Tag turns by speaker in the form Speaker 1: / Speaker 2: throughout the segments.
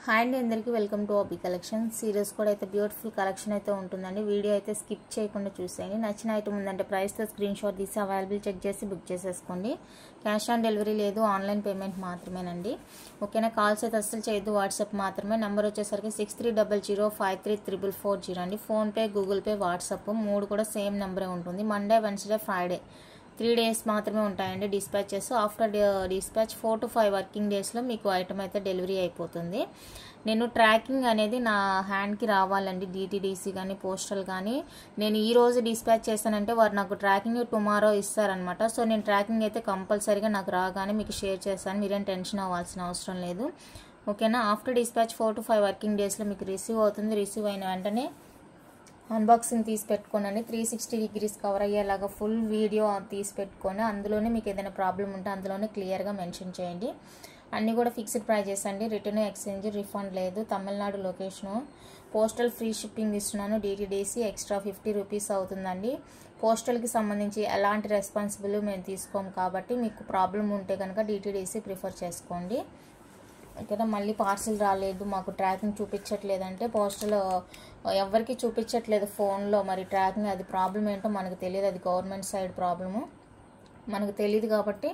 Speaker 1: Hi అండి, అందరికీ welcome to OB collection. Serious కూడా అయితే బ్యూటిఫుల్ కలెక్షన్ అయితే ఉంటుందండి. వీడియో అయితే స్కిప్ చేయకుండా చూసేయండి. నచ్చిన ఐటమ్ ఉందంటే ప్రైస్తో స్క్రీన్ షాట్ తీసి అవైలబుల్ చెక్ చేసి బుక్ చేసేసుకోండి. క్యాష్ ఆన్ డెలివరీ లేదు, ఆన్లైన్ పేమెంట్ మాత్రమేనండి. ఓకేనా? కాల్స్ అయితే అస్సలు చేయొద్దు, వాట్సాప్ మాత్రమే. నెంబర్ వచ్చేసరికి 6300533440 అండి. ఫోన్పే, గూగుల్ పే, వాట్సాప్ 3 కూడా సేమ్ నెంబరే ఉంటుంది. మండే, వెన్స్డే, ఫ్రైడే 3 days మాత్రమే ఉంటాయండి dispatches. After dispatch 4 to 5 working డేస్లో మీకు ఐటమ్ అయితే డెలివరీ అయిపోతుంది. నేను ట్రాకింగ్ అనేది నా హ్యాండ్కి రావాలండి. డిటీడీసీ కానీ పోస్టల్ కానీ నేను ఈ రోజు డిస్పాచ్ చేస్తానంటే వారు నాకు ట్రాకింగ్ టుమారో ఇస్తారనమాట. సో నేను ట్రాకింగ్ అయితే కంపల్సరీగా నాకు రాగానే మీకు షేర్ చేస్తాను. మీరేం టెన్షన్ అవ్వాల్సిన అవసరం లేదు. ఓకేనా? ఆఫ్టర్ డిస్పాచ్ 4 to 5 వర్కింగ్ డేస్లో మీకు రిసీవ్ అవుతుంది. రిసీవ్ అయిన వెంటనే అన్బాక్సింగ్ తీసి పెట్టుకోనండి. 360 degrees కవర్ అయ్యేలాగా ఫుల్ వీడియో తీసి పెట్టుకొని అందులోనే మీకు ఏదైనా ప్రాబ్లం ఉంటే అందులోనే క్లియర్గా మెన్షన్ చేయండి. అన్నీ కూడా ఫిక్స్డ్ ప్రైజెస్ అండి. రిటర్న్, ఎక్స్చేంజ్, రిఫండ్ లేదు. Tamil Nadu location. Postal free shipping ఇస్తున్నాను. డిటీడీసీ ఎక్స్ట్రా 50 రూపీస్ అవుతుందండి. పోస్టల్కి సంబంధించి ఎలాంటి రెస్పాన్సిబుల్ మేము తీసుకోము కాబట్టి మీకు ప్రాబ్లం ఉంటే కనుక డిటీడీసీ ప్రిఫర్ చేసుకోండి. ఓకేనా? మళ్ళీ పార్సిల్ రాలేదు, మాకు ట్రాకింగ్ చూపించట్లేదంటే పోస్టల్ ఎవరికి చూపించట్లేదు ఫోన్లో. మరి ట్రాకింగ్ అది ప్రాబ్లం ఏంటో మనకు తెలియదు. అది గవర్నమెంట్ సైడ్ ప్రాబ్లము, మనకు తెలియదు. కాబట్టి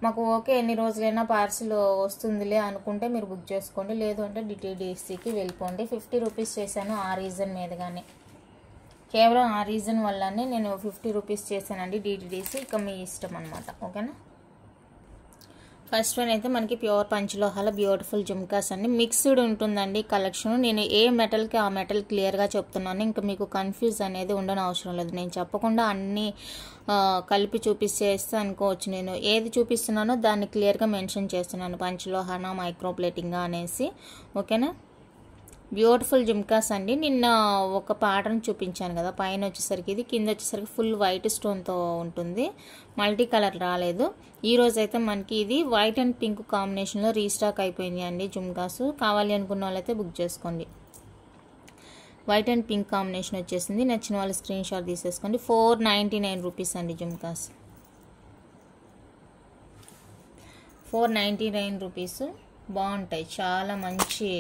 Speaker 1: మాకు ఓకే ఎన్ని రోజులైనా పార్సిల్ వస్తుందిలే అనుకుంటే మీరు బుక్ చేసుకోండి. లేదు అంటే డిటీడీసీకి వెళ్ళిపోండి. 50 రూపీస్ చేశాను ఆ రీజన్ మీదగానే, కేవలం ఆ రీజన్ వల్లనే నేను 50 రూపీస్ చేశానండి డిటీడీసీ. ఇక మీ ఇష్టం అనమాట. ఓకేనా? ఫస్ట్ వన్ అయితే మనకి ప్యూర్ పంచలోహాల బ్యూటిఫుల్ జుమ్కాస్ అండి. మిక్స్డ్ ఉంటుందండి కలెక్షన్. నేను ఏ మెటల్కి ఆ మెటల్ క్లియర్గా చెప్తున్నాను. ఇంకా మీకు కన్ఫ్యూజ్ అనేది ఉండని అవసరం లేదు. నేను చెప్పకుండా అన్నీ కలిపి చూపిస్తే అనుకోవచ్చు. నేను ఏది చూపిస్తున్నానో దాన్ని క్లియర్గా మెన్షన్ చేస్తున్నాను, పంచలోహానా మైక్రో ప్లేటింగా అనేసి. ఓకేనా? బ్యూటిఫుల్ జుమ్కాస్ అండి. నిన్న ఒక ప్యాటర్న్ చూపించాను కదా, పైన వచ్చేసరికి ఇది, కింద వచ్చేసరికి ఫుల్ వైట్ స్టోన్తో ఉంటుంది. మల్టీ కలర్ రాలేదు. ఈరోజు అయితే మనకి ఇది వైట్ అండ్ పింక్ కాంబినేషన్లో రీస్టాక్ అయిపోయింది అండి జుమ్కాస్. కావాలి అనుకున్న వాళ్ళైతే బుక్ చేసుకోండి. వైట్ అండ్ పింక్ కాంబినేషన్ వచ్చేసింది. నచ్చిన వాళ్ళు స్క్రీన్ షాట్ తీసేసుకోండి. 499 రూపీస్ అండి జుమ్కాస్. 499 రూపీస్. బాగుంటాయి, చాలా మంచి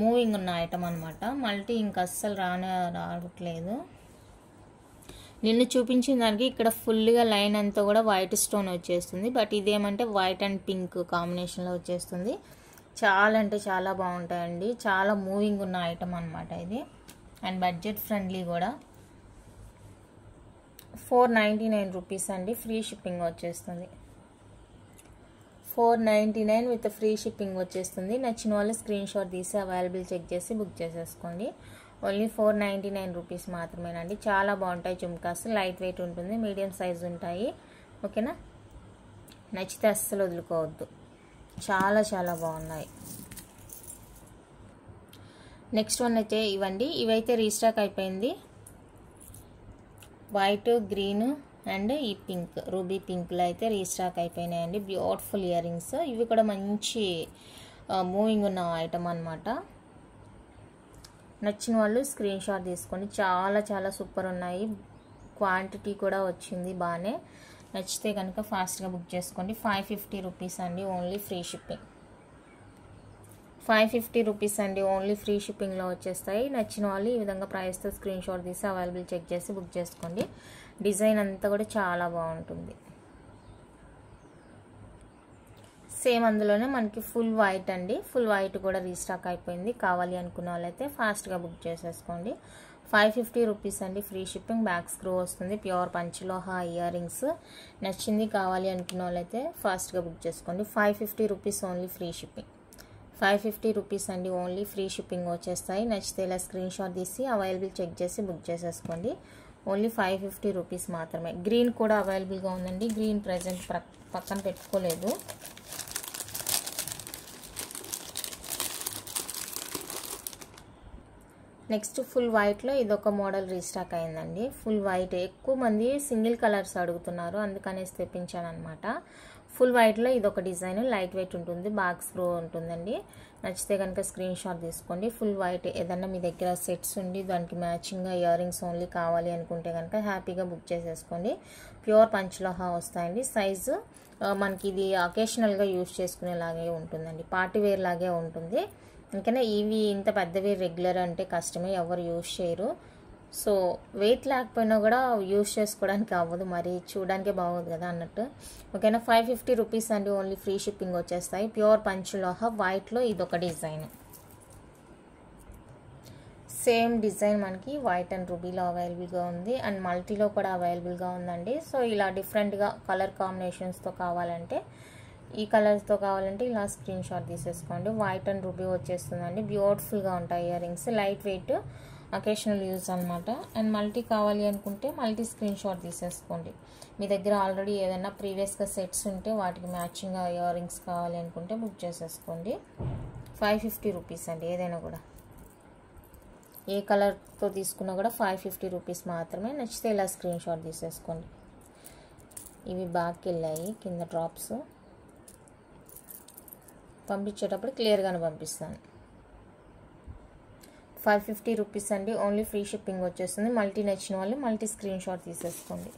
Speaker 1: మూవింగ్ ఉన్న ఐటమ్ అనమాట. మల్టీ ఇంకా అస్సలు రావట్లేదు. నిన్ను చూపించిన దానికి ఇక్కడ ఫుల్గా లైన్ అంతా కూడా వైట్ స్టోన్ వచ్చేస్తుంది. బట్ ఇదేమంటే వైట్ అండ్ పింక్ కాంబినేషన్లో వచ్చేస్తుంది. చాలా అంటే చాలా బాగుంటాయండి. చాలా మూవింగ్ ఉన్న ఐటమ్ అనమాట ఇది. అండ్ బడ్జెట్ ఫ్రెండ్లీ కూడా. 499 రూపీస్ అండి. ఫ్రీ షిప్పింగ్ వచ్చేస్తుంది. 499 విత్ ఫ్రీ షిప్పింగ్ వచ్చేస్తుంది. నచ్చిన వాళ్ళు స్క్రీన్ షాట్ తీసి అవైలబుల్ చెక్ చేసి బుక్ చేసేసుకోండి. ఓన్లీ 499 రూపీస్ మాత్రమేనండి. చాలా బాగుంటాయి జుమ్కాస్. లైట్ వెయిట్ ఉంటుంది, మీడియం సైజ్ ఉంటాయి. ఓకేనా? నచ్చితే అస్సలు వదులుకోవద్దు, చాలా చాలా బాగున్నాయి. నెక్స్ట్ వన్ అయితే ఇవ్వండి. ఇవైతే రీస్టాక్ అయిపోయింది. వైట్, గ్రీన్ అండ్ ఈ పింక్, రూబీ పింక్లో అయితే రీస్టాక్ అయిపోయినాయండి. Beautiful ear rings. ఇవి కూడా మంచి మూవింగ్ ఉన్న ఐటమ్ అనమాట. నచ్చిన వాళ్ళు స్క్రీన్ షాట్ తీసుకోండి. చాలా చాలా సూపర్ ఉన్నాయి. క్వాంటిటీ కూడా వచ్చింది బాగానే. నచ్చితే కనుక ఫాస్ట్గా బుక్ చేసుకోండి. 550 రూపీస్ అండి. Only free shipping. 550 రూపీస్ అండి. ఓన్లీ ఫ్రీ షిప్పింగ్లో వచ్చేస్తాయి. నచ్చిన వాళ్ళు ఈ విధంగా ప్రైస్తో స్క్రీన్ షాట్ తీసి అవైలబుల్ చెక్ చేసి బుక్ చేసుకోండి. డిజైన్ అంతా కూడా చాలా బాగుంటుంది. సేమ్ అందులోనే మనకి ఫుల్ వైట్ అండి. ఫుల్ వైట్ కూడా రీస్టాక్ అయిపోయింది. కావాలి అనుకున్న వాళ్ళైతే ఫాస్ట్గా బుక్ చేసేసుకోండి. 550 రూపీస్ అండి. Free shipping. బ్యాక్ స్క్రూ వస్తుంది. ప్యూర్ పంచలోహా ఇయర్ రింగ్స్. నచ్చింది కావాలి అనుకున్న వాళ్ళైతే ఫాస్ట్గా బుక్ చేసుకోండి. 550 rupees only free shipping. 550 rupees అండి. ఓన్లీ ఫ్రీ షిప్పింగ్ వచ్చేస్తాయి. నచ్చితే ఇలా స్క్రీన్ షాట్ తీసి అవైలబుల్ చెక్ చేసి బుక్ చేసేసుకోండి. ఓన్లీ 550 రూపీస్ మాత్రమే. గ్రీన్ కూడా అవైలబుల్గా ఉందండి. గ్రీన్ ప్రజెంట్ పక్కన పెట్టుకోలేదు. నెక్స్ట్ ఫుల్ వైట్లో ఇదొక మోడల్ రీస్టాక్ అయిందండి. Full white. ఎక్కువ మంది సింగిల్ కలర్స్ అడుగుతున్నారు, అందుకనేసి తెప్పించాను అనమాట. ఫుల్ వైట్లో ఇది ఒక డిజైన్, లైట్ వెయిట్ ఉంటుంది, బాక్స్ స్క్రూ ఉంటుందండి. నచ్చితే కనుక స్క్రీన్ షాట్ తీసుకోండి. ఫుల్ వైట్ ఏదన్నా మీ దగ్గర సెట్స్ ఉండి దానికి మ్యాచింగ్గా ఇయర్ రింగ్స్ ఓన్లీ కావాలి అనుకుంటే కనుక హ్యాపీగా బుక్ చేసేసుకోండి. ప్యూర్ పంచలోహ వస్తాయండి. సైజు మనకి ఇది అకేషనల్గా యూజ్ చేసుకునేలాగే ఉంటుందండి, పార్టీ వేర్ లాగే ఉంటుంది. ఇంకనే ఇవి ఇంత పెద్దవి రెగ్యులర్ అంటే కష్టమే, ఎవరు యూజ్ చేయరు. సో వెయిట్ లేకపోయినా కూడా యూజ్ చేసుకోవడానికి అవ్వదు, మరి చూడడానికే బాగోదు కదా అన్నట్టు. ఓకేనా, 550 రూపీస్ అండి, ఓన్లీ ఫ్రీ షిప్పింగ్ వచ్చేస్తాయి. ప్యూర్ పంచలోహ వైట్లో ఇదొక డిజైన్. సేమ్ డిజైన్ మనకి వైట్ అండ్ రూబీలో అవైలబుల్గా ఉంది, అండ్ మల్టీలో కూడా అవైలబుల్గా ఉందండి. సో ఇలా డిఫరెంట్గా కలర్ కాంబినేషన్స్తో కావాలంటే, ఈ కలర్స్తో కావాలంటే ఇలా స్క్రీన్ షాట్ తీసేసుకోండి. వైట్ అండ్ రూబీ వచ్చేస్తుందండి, బ్యూటిఫుల్గా ఉంటాయి ear rings, light wait, occasional use అనమాట. అండ్ మల్టీ కావాలి అనుకుంటే మల్టీ స్క్రీన్ షాట్ తీసేసుకోండి. మీ దగ్గర ఆల్రెడీ ఏదైనా ప్రీవియస్గా సెట్స్ ఉంటే వాటికి మ్యాచింగ్గా ఇయర్ రింగ్స్ కావాలి అనుకుంటే బుక్ చేసేసుకోండి. 550 రూపీస్ అండి, ఏదైనా కూడా ఏ కలర్తో తీసుకున్నా కూడా 550 రూపీస్ మాత్రమే. నచ్చితే ఇలా స్క్రీన్ షాట్ తీసేసుకోండి. ఇవి బ్యాక్కి వెళ్ళాయి, కింద డ్రాప్స్ పంపించేటప్పుడు క్లియర్గానే పంపిస్తాను. 550 రూపీస్ అండి, ఓన్లీ ఫ్రీ షిప్పింగ్ వచ్చేస్తుంది. మల్టీ నచ్చిన వాళ్ళు మల్టీ స్క్రీన్ షాట్ తీసేసుకోండి.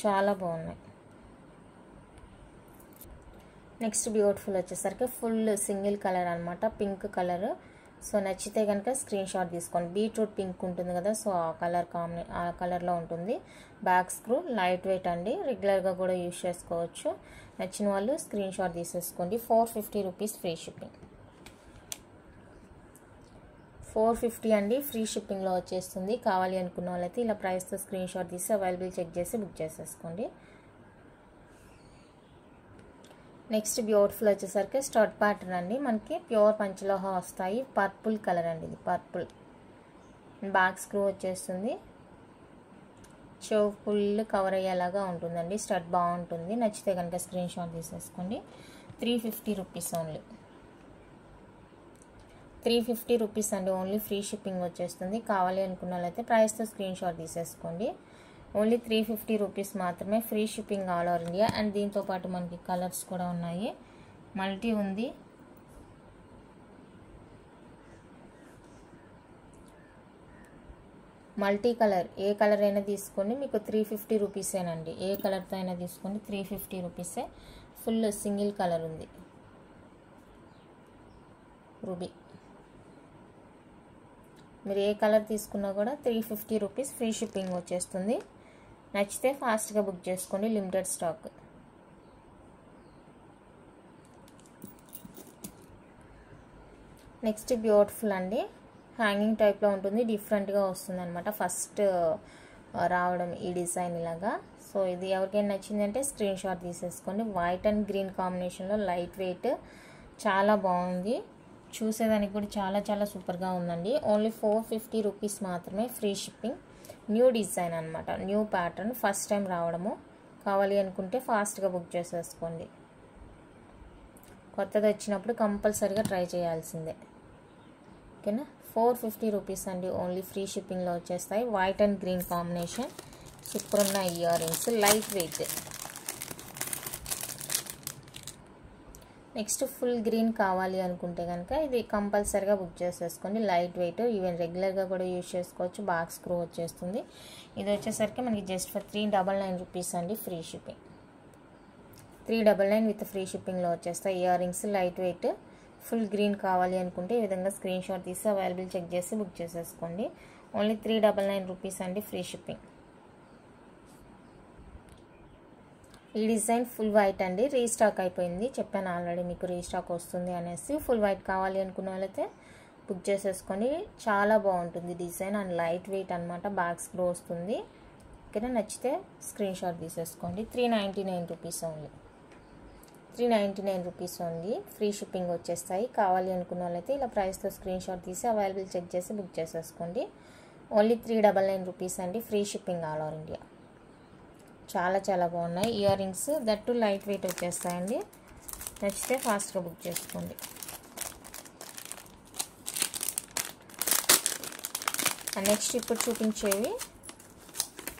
Speaker 1: చాలా బాగున్నాయి. నెక్స్ట్ బ్యూటిఫుల్ వచ్చేసరికి ఫుల్ సింగిల్ కలర్ అనమాట, పింక్ కలర్. సో నచ్చితే కనుక స్క్రీన్ షాట్ తీసుకోండి. బీట్రూట్ పింక్ ఉంటుంది కదా, సో ఆ కలర్లో ఉంటుంది. బ్యాక్ స్క్రూ, లైట్ వెయిట్ అండి, రెగ్యులర్గా కూడా యూజ్ చేసుకోవచ్చు. నచ్చిన వాళ్ళు స్క్రీన్ షాట్ తీసేసుకోండి. 450 రూపీస్ ఫ్రీ షిప్పింగ్. 450 అండి, ఫ్రీ షిప్పింగ్లో వచ్చేస్తుంది. కావాలి అనుకున్న వాళ్ళైతే ఇలా ప్రైస్తో స్క్రీన్ షాట్ తీసి అవైలబుల్ చెక్ చేసి బుక్ చేసేసుకోండి. నెక్స్ట్ బ్యూటిఫుల్ వచ్చేసరికి స్టడ్ ప్యాటర్న్ అండి, మనకి ప్యూర్ పంచలోహ వస్తాయి. పర్పుల్ కలర్ అండి, ఇది పర్పుల్. బ్యాక్ స్క్రూ వచ్చేస్తుంది, చెవు ఫుల్ కవర్ అయ్యేలాగా ఉంటుందండి. స్టడ్ బాగుంటుంది. నచ్చితే కనుక స్క్రీన్ షాట్ తీసేసుకోండి. 350 రూపీస్ ఓన్లీ. 350 రూపీస్ అండి, ఓన్లీ ఫ్రీ షిప్పింగ్ వచ్చేస్తుంది. కావాలి అనుకున్న వాళ్ళైతే ప్రైస్తో స్క్రీన్ షాట్ తీసేసుకోండి. ఓన్లీ 350 రూపీస్ మాత్రమే, free shipping all over India. And దీంతోపాటు మనకి కలర్స్ కూడా ఉన్నాయి, మల్టీ ఉంది. మల్టీ కలర్, ఏ కలర్ అయినా తీసుకోండి, మీకు 350 రూపీసేనండి. ఏ కలర్తో అయినా తీసుకోండి, 350 రూపీసే. ఫుల్ సింగిల్ కలర్ ఉంది, రూబీ. మీరు ఏ కలర్ తీసుకున్నా కూడా 350 రూపీస్, ఫ్రీ షిప్పింగ్ వచ్చేస్తుంది. నచ్చితే ఫాస్ట్గా బుక్ చేసుకోండి, లిమిటెడ్ స్టాక్. నెక్స్ట్ బ్యూటిఫుల్ అండి, హ్యాంగింగ్ టైప్లో ఉంటుంది, డిఫరెంట్గా వస్తుంది అనమాట. ఫస్ట్ రావడం ఈ డిజైన్ ఇలాగా. సో ఇది ఎవరికైనా నచ్చిందంటే స్క్రీన్ షాట్ తీసేసుకోండి. వైట్ అండ్ గ్రీన్ కాంబినేషన్లో లైట్ వెయిట్, చాలా బాగుంది. చూసేదానికి కూడా చాలా చాలా సూపర్గా ఉందండి. ఓన్లీ 450 రూపీస్ మాత్రమే, ఫ్రీ షిప్పింగ్. న్యూ డిజైన్ అనమాట, న్యూ ప్యాటర్న్, ఫస్ట్ టైం రావడము. కావాలి అనుకుంటే ఫాస్ట్గా బుక్ చేసేసుకోండి. కొత్తది వచ్చినప్పుడు కంపల్సరీగా ట్రై చేయాల్సిందే. ఓకేనా, 450 రూపీస్ అండి, ఓన్లీ ఫ్రీ షిప్పింగ్లో వచ్చేస్తాయి. White and green combination, super ఉన్న ear rings, light weight. Next full green కావాలి అనుకుంటే కనుక ఇది కంపల్సరీగా బుక్ చేసేసుకోండి. లైట్ వెయిట్, ఈవెన్ రెగ్యులర్గా కూడా యూజ్ చేసుకోవచ్చు. బాక్స్ స్క్రూ వచ్చేస్తుంది. ఇది వచ్చేసరికి మనకి జస్ట్ ఫర్ 399 రూపీస్ అండి, ఫ్రీ షిప్పింగ్. 399 విత్ ఫ్రీ షిప్పింగ్లో వచ్చేస్తాయి year rings, light wait. Full green కావాలి అనుకుంటే ఈ విధంగా స్క్రీన్ షాట్ తీసి అవైలబుల్ చెక్ చేసి బుక్ చేసేసుకోండి. ఓన్లీ 399 రూపీస్ అండి, ఫ్రీ షిప్పింగ్. ఈ డిజైన్ ఫుల్ వైట్ అండి, రీస్టాక్ అయిపోయింది. చెప్పాను ఆల్రెడీ మీకు రీస్టాక్ వస్తుంది అనేసి. ఫుల్ వైట్ కావాలి అనుకున్న వాళ్ళైతే బుక్ చేసేసుకొని. చాలా బాగుంటుంది డిజైన్ అండ్ లైట్ వెయిట్ అనమాట. బ్యాక్ స్క్రూ వస్తుంది. ఓకేనా, నచ్చితే స్క్రీన్ షాట్ తీసేసుకోండి. 399 rupees only. 399 rupees only, free shipping వచ్చేస్తాయి. కావాలి అనుకున్న వాళ్ళైతే ఇలా ప్రైస్తో స్క్రీన్ షాట్ తీసి అవైలబుల్ చెక్ చేసి బుక్ చేసేసుకోండి. ఓన్లీ 399 రూపీస్ అండి, free shipping all over India. చాలా చాలా బాగున్నాయి ear rings, that light weight వచ్చేస్తాయండి. నచ్చితే ఫాస్ట్గా బుక్ చేసుకోండి. నెక్స్ట్ ఇప్పుడు చూపించేవి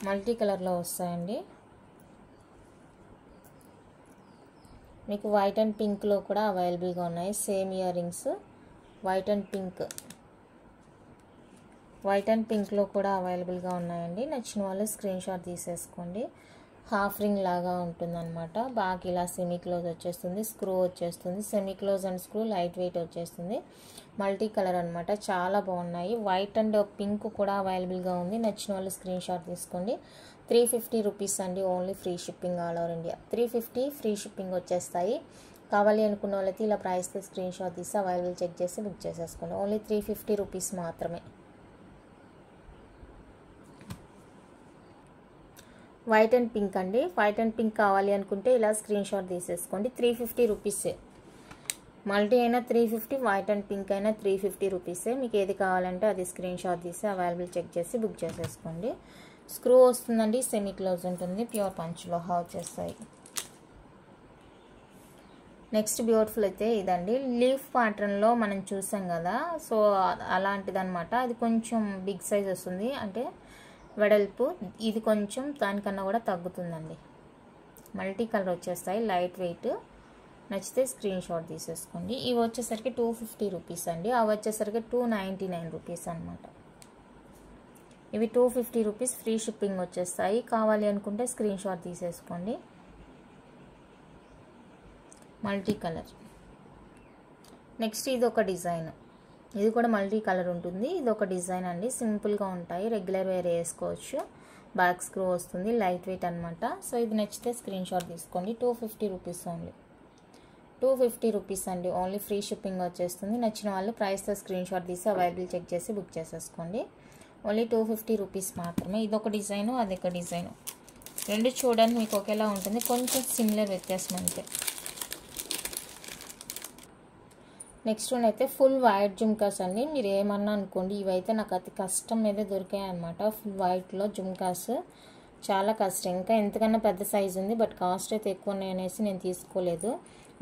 Speaker 1: మల్టీ కలర్లో వస్తాయండి. మీకు వైట్ అండ్ పింక్లో కూడా అవైలబుల్గా ఉన్నాయి. Same ear rings white and పింక్లో కూడా అవైలబుల్గా ఉన్నాయండి. నచ్చిన వాళ్ళు స్క్రీన్ షాట్ తీసేసుకోండి. హాఫ్ రింగ్ లాగా ఉంటుందన్నమాట. బాగా ఇలా సెమీ క్లోజ్ వచ్చేస్తుంది, స్క్రూ వచ్చేస్తుంది. Semi close and screw light weight వచ్చేస్తుంది. మల్టీ కలర్ అనమాట, చాలా బాగున్నాయి. వైట్ అండ్ పింక్ కూడా అవైలబుల్గా ఉంది. నచ్చిన వాళ్ళు స్క్రీన్ షాట్ తీసుకోండి. 350 రూపీస్ అండి. Only free shipping all over India. 350 free shipping వచ్చేస్తాయి. కావాలి అనుకున్న వాళ్ళైతే ఇలా ప్రైస్తో స్క్రీన్ షాట్ తీసి అవైలబుల్ చెక్ చేసి బుక్ చేసేసుకోండి. ఓన్లీ 350 రూపీస్ మాత్రమే. వైట్ అండ్ పింక్ అండి. వైట్ అండ్ పింక్ కావాలి అనుకుంటే ఇలా స్క్రీన్ షాట్ తీసేసుకోండి. 350 రూపీసే. మల్టీ అయినా 350, వైట్ అండ్ పింక్ అయినా 350 రూపీసే. మీకు ఏది కావాలంటే అది స్క్రీన్ షాట్ తీసి అవైలబుల్ చెక్ చేసి బుక్ చేసేసుకోండి. స్క్రూ వస్తుందండి, సెమీ క్లోజ్ ఉంటుంది, ప్యూర్ పంచ్లో వచ్చేస్తాయి. నెక్స్ట్ బ్యూటిఫుల్ అయితే ఇదండి. లీఫ్ ప్యాటర్న్లో మనం చూసాం కదా, సో అలాంటిదన్నమాట. అది కొంచెం బిగ్ సైజ్ వస్తుంది, అంటే వెడల్పు. ఇది కొంచెం దానికన్నా కూడా తగ్గుతుందండి. మల్టీ కలర్ వచ్చేస్తాయి, లైట్ వెయిట్. నచ్చితే స్క్రీన్ షాట్ తీసేసుకోండి. ఇవి వచ్చేసరికి 250 రూపీస్ అండి. అవి వచ్చేసరికి 299 రూపీస్ అనమాట. ఇవి 250 రూపీస్ ఫ్రీ షిప్పింగ్ వచ్చేస్తాయి. కావాలి అనుకుంటే స్క్రీన్ షాట్ తీసేసుకోండి. Multi colour. నెక్స్ట్ ఇది ఒక డిజైన్, ఇది కూడా మల్టీ కలర్ ఉంటుంది. ఇది ఒక డిజైన్ అండి. సింపుల్గా ఉంటాయి, రెగ్యులర్ వేర్ వేసుకోవచ్చు. బ్యాక్ స్క్రూ వస్తుంది, లైట్ వెయిట్ అనమాట. సో ఇది నచ్చితే స్క్రీన్ షాట్ తీసుకోండి. 250 రూపీస్ ఓన్లీ. 250 రూపీస్ అండి. ఓన్లీ ఫ్రీ షిప్పింగ్ వచ్చేస్తుంది. నచ్చిన వాళ్ళు ప్రైస్తో స్క్రీన్ షాట్ తీసి అవైలబుల్ చెక్ చేసి బుక్ చేసేసుకోండి. ఓన్లీ 250 రూపీస్ మాత్రమే. ఇది ఒక డిజైను, అదొక డిజైను. రెండు చూడడానికి మీకు ఒకేలా ఉంటుంది, కొంచెం సిమిలర్ వ్యత్యాసం అంతే. నెక్స్ట్ వన్ అయితే ఫుల్ వైట్ జుమ్కాస్ అండి. మీరు ఏమన్నా అనుకోండి, ఇవైతే నాకు అతి కష్టం మీద దొరికాయి అనమాట. ఫుల్ వైట్లో జుమ్కాస్ చాలా కష్టం. ఇంకా ఎంతకన్నా పెద్ద సైజు ఉంది, బట్ కాస్ట్ అయితే ఎక్కువ ఉన్నాయి అనేసి నేను తీసుకోలేదు.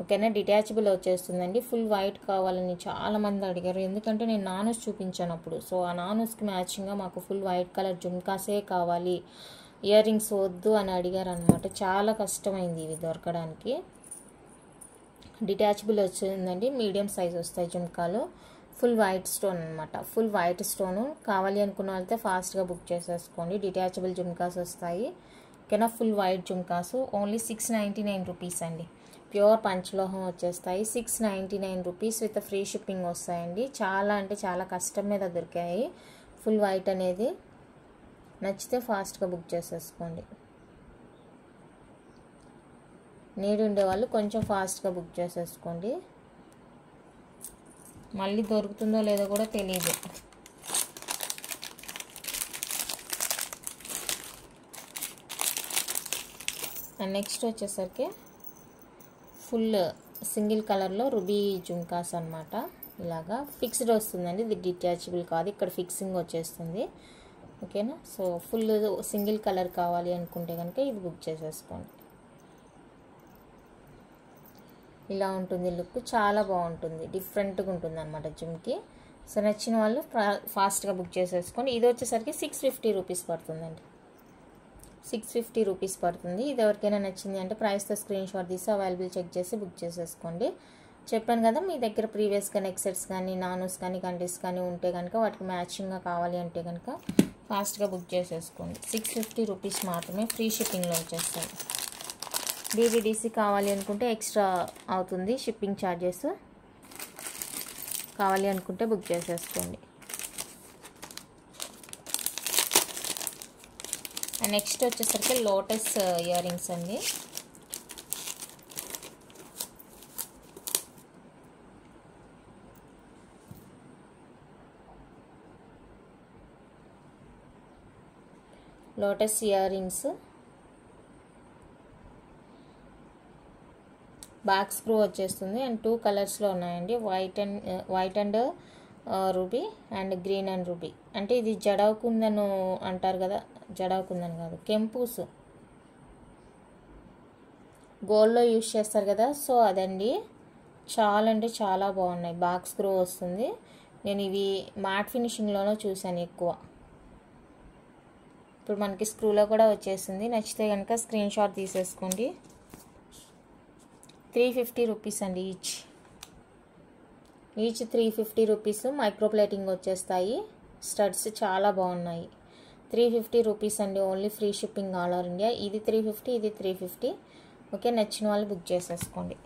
Speaker 1: ఓకేనా, డిటాచబుల్ వచ్చేస్తుందండి. ఫుల్ వైట్ కావాలని చాలామంది అడిగారు, ఎందుకంటే నేను నానూస్ చూపించాను అప్పుడు. సో ఆ నానూస్కి మ్యాచింగ్గా మాకు ఫుల్ వైట్ కలర్ జుమ్కాసే కావాలి, ఇయర్ రింగ్స్ వద్దు అని అడిగారు అనమాట. చాలా కష్టమైంది ఇవి దొరకడానికి. డిటాచబుల్ వచ్చిందండి, మీడియం సైజ్ వస్తాయి జుమ్కాలు. ఫుల్ వైట్ స్టోన్ అనమాట. ఫుల్ వైట్ స్టోను కావాలి అనుకున్న వాళ్ళతో ఫాస్ట్గా బుక్ చేసేసుకోండి. డిటాచబుల్ జుమ్కాస్ వస్తాయి. ఓకేనా, full white jhumkas only 699 rupees అండి. ప్యూర్ పంచలోహం వచ్చేస్తాయి. 699 రూపీస్ విత్ ఫ్రీ షిప్పింగ్ వస్తాయండి. చాలా అంటే చాలా కష్టం మీద దొరికాయి ఫుల్ వైట్ అనేది. నచ్చితే ఫాస్ట్గా బుక్ చేసేసుకోండి. నీడ్ ఉండేవాళ్ళు కొంచెం ఫాస్ట్గా బుక్ చేసేసుకోండి. మళ్ళీ దొరుకుతుందో లేదో కూడా తెలియదు. అండ్ నెక్స్ట్ వచ్చేసరికి ఫుల్ సింగిల్ కలర్లో రుబీ జుమ్కాస్ అనమాట. ఇలాగా ఫిక్స్డ్ వస్తుందండి, ఇది డిటాచబుల్ కాదు, ఇక్కడ ఫిక్సింగ్ వచ్చేస్తుంది. ఓకేనా, సో ఫుల్ సింగిల్ కలర్ కావాలి అనుకుంటే కనుక ఇది బుక్ చేసేసుకోండి. ఇలా ఉంటుంది లుక్, చాలా బాగుంటుంది, డిఫరెంట్గా ఉంటుంది అనమాట జుమ్కి. సో నచ్చిన వాళ్ళు ఫాస్ట్గా బుక్ చేసేసుకోండి. ఇది వచ్చేసరికి 650 రూపీస్ పడుతుందండి. 650 రూపీస్ పడుతుంది. ఇది ఎవరికైనా నచ్చింది అంటే ప్రైస్తో స్క్రీన్ షాట్ తీసి అవైలబుల్ చెక్ చేసి బుక్ చేసేసుకోండి. చెప్పాను కదా, మీ దగ్గర ప్రీవియస్గా నెక్ సెట్స్ కానీ నానూస్ కానీ కండీస్ కానీ ఉంటే కనుక వాటికి మ్యాచింగ్గా కావాలి అంటే కనుక ఫాస్ట్గా బుక్ చేసేసుకోండి. 650 రూపీస్ మాత్రమే, ఫ్రీ షిప్పింగ్లో వచ్చేస్తాయి. డీబీడీసీ కావాలి అనుకుంటే ఎక్స్ట్రా అవుతుంది షిప్పింగ్ ఛార్జెస్. కావాలి అనుకుంటే బుక్ చేసేసుకోండి. నెక్స్ట్ వచ్చేసరికి లోటస్ ఇయర్ రింగ్స్ అండి. Lotus ear rings back screw వచ్చేస్తుంది అండ్ 2 కలర్స్లో ఉన్నాయండి. White and ruby and green and ruby. అంటే ఇది జడావ్ కుందన్ అంటారు కదా, జడావ్ కుందన్ కాదు, కెంపూస్ గోల్డ్లో యూజ్ చేస్తారు కదా, సో అదండి. చాలా అంటే చాలా బాగున్నాయి. బ్యాక్ స్క్రూ వస్తుంది. నేను ఇవి మ్యాట్ ఫినిషింగ్లోనూ చూసాను ఎక్కువ. ఇప్పుడు మనకి స్క్రూలో కూడా వచ్చేసింది. నచ్చితే కనుక స్క్రీన్ షాట్ తీసేసుకోండి. 350 రూపీస్ అండి ఈచ్ 350 రూపీస్. మైక్రో ప్లేటింగ్ వచ్చేస్తాయి. స్టడ్స్ చాలా బాగున్నాయి. 350 రూపీస్ అండి. Only free shipping all over India. ఇది 350, ఇది 350. ఓకే, నచ్చిన వాళ్ళు బుక్ చేసేసుకోండి.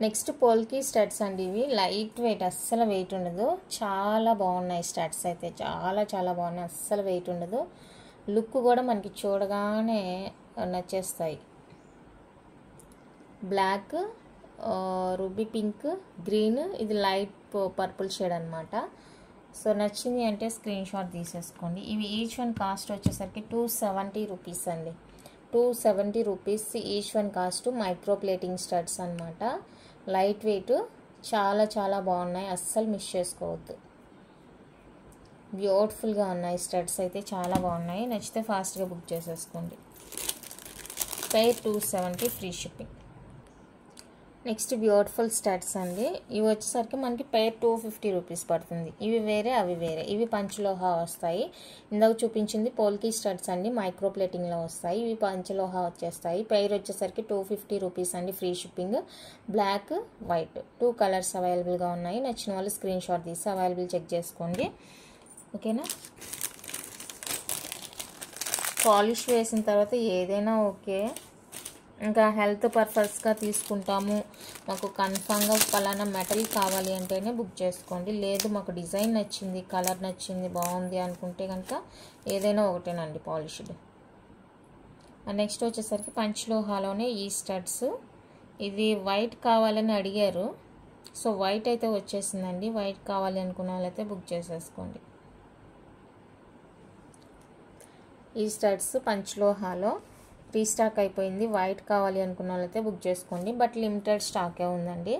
Speaker 1: నెక్స్ట్ పోల్కి స్టడ్స్ అండి. ఇవి లైట్ వెయిట్, అస్సలు వెయిట్ ఉండదు. చాలా బాగున్నాయి స్టడ్స్ అయితే, చాలా చాలా బాగున్నాయి. అస్సలు వెయిట్ ఉండదు. లుక్ కూడా మనకి చూడగానే నచ్చేస్తాయి. బ్లాక్, రూబీ పింక్, గ్రీన్, ఇది లైట్ పర్పుల్ షేడ్ అనమాట. సో నచ్చింది అంటే స్క్రీన్ షాట్ తీసేసుకోండి. ఇవి ఈచ్ వన్ కాస్ట్ వచ్చేసరికి 270 రూపీస్ అండి. 270 rupees each one cost. Micro plating studs అనమాట. లైట్ వెయిట్, చాలా చాలా బాగున్నాయి. అస్సలు మిస్ చేసుకోవద్దు. బ్యూటిఫుల్గా ఉన్నాయి స్టడ్స్ అయితే, చాలా బాగున్నాయి. నచ్చితే ఫాస్ట్గా బుక్ చేసేసుకోండి. Pair 270 free shipping. Next beautiful studs అండి. ఇవి వచ్చేసరికి మనకి పెయిర్ 250 రూపీస్ పడుతుంది. ఇవి వేరే, అవి వేరే. ఇవి పంచలోహా వస్తాయి. ఇందాక చూపించింది పోల్కి స్టడ్స్ అండి, మైక్రో ప్లేటింగ్లో వస్తాయి. ఇవి పంచలోహా వచ్చేస్తాయి. పెయిర్ వచ్చేసరికి 250 రూపీస్ అండి, free shipping. Black, white 2 colours అవైలబుల్గా ఉన్నాయి. నచ్చిన వాళ్ళు స్క్రీన్ షాట్ తీసి అవైలబుల్ చెక్ చేసుకోండి. ఓకేనా. పాలిష్ వేసిన తర్వాత ఏదైనా ఓకే. ఇంకా హెల్త్ పర్పస్గా తీసుకుంటాము, మాకు కన్ఫామ్గా పలానా మెటల్ కావాలి అంటేనే బుక్ చేసుకోండి. లేదు మాకు డిజైన్ నచ్చింది, కలర్ నచ్చింది, బాగుంది అనుకుంటే కనుక ఏదైనా ఒకటేనండి పాలిష్డ్. నెక్స్ట్ వచ్చేసరికి పంచలోహాలోనే ఈ స్టడ్స్. ఇది వైట్ కావాలని అడిగారు. సో వైట్ అయితే వచ్చేసిందండి. వైట్ కావాలి అనుకున్న వాళ్ళైతే బుక్ చేసేసుకోండి. ఈ స్టడ్స్ పంచలోహాలో రీస్టాక్ అయిపోయింది. వైట్ కావాలి అనుకున్న వాళ్ళైతే బుక్ చేసుకోండి. బట్ లిమిటెడ్ స్టాకే ఉందండి.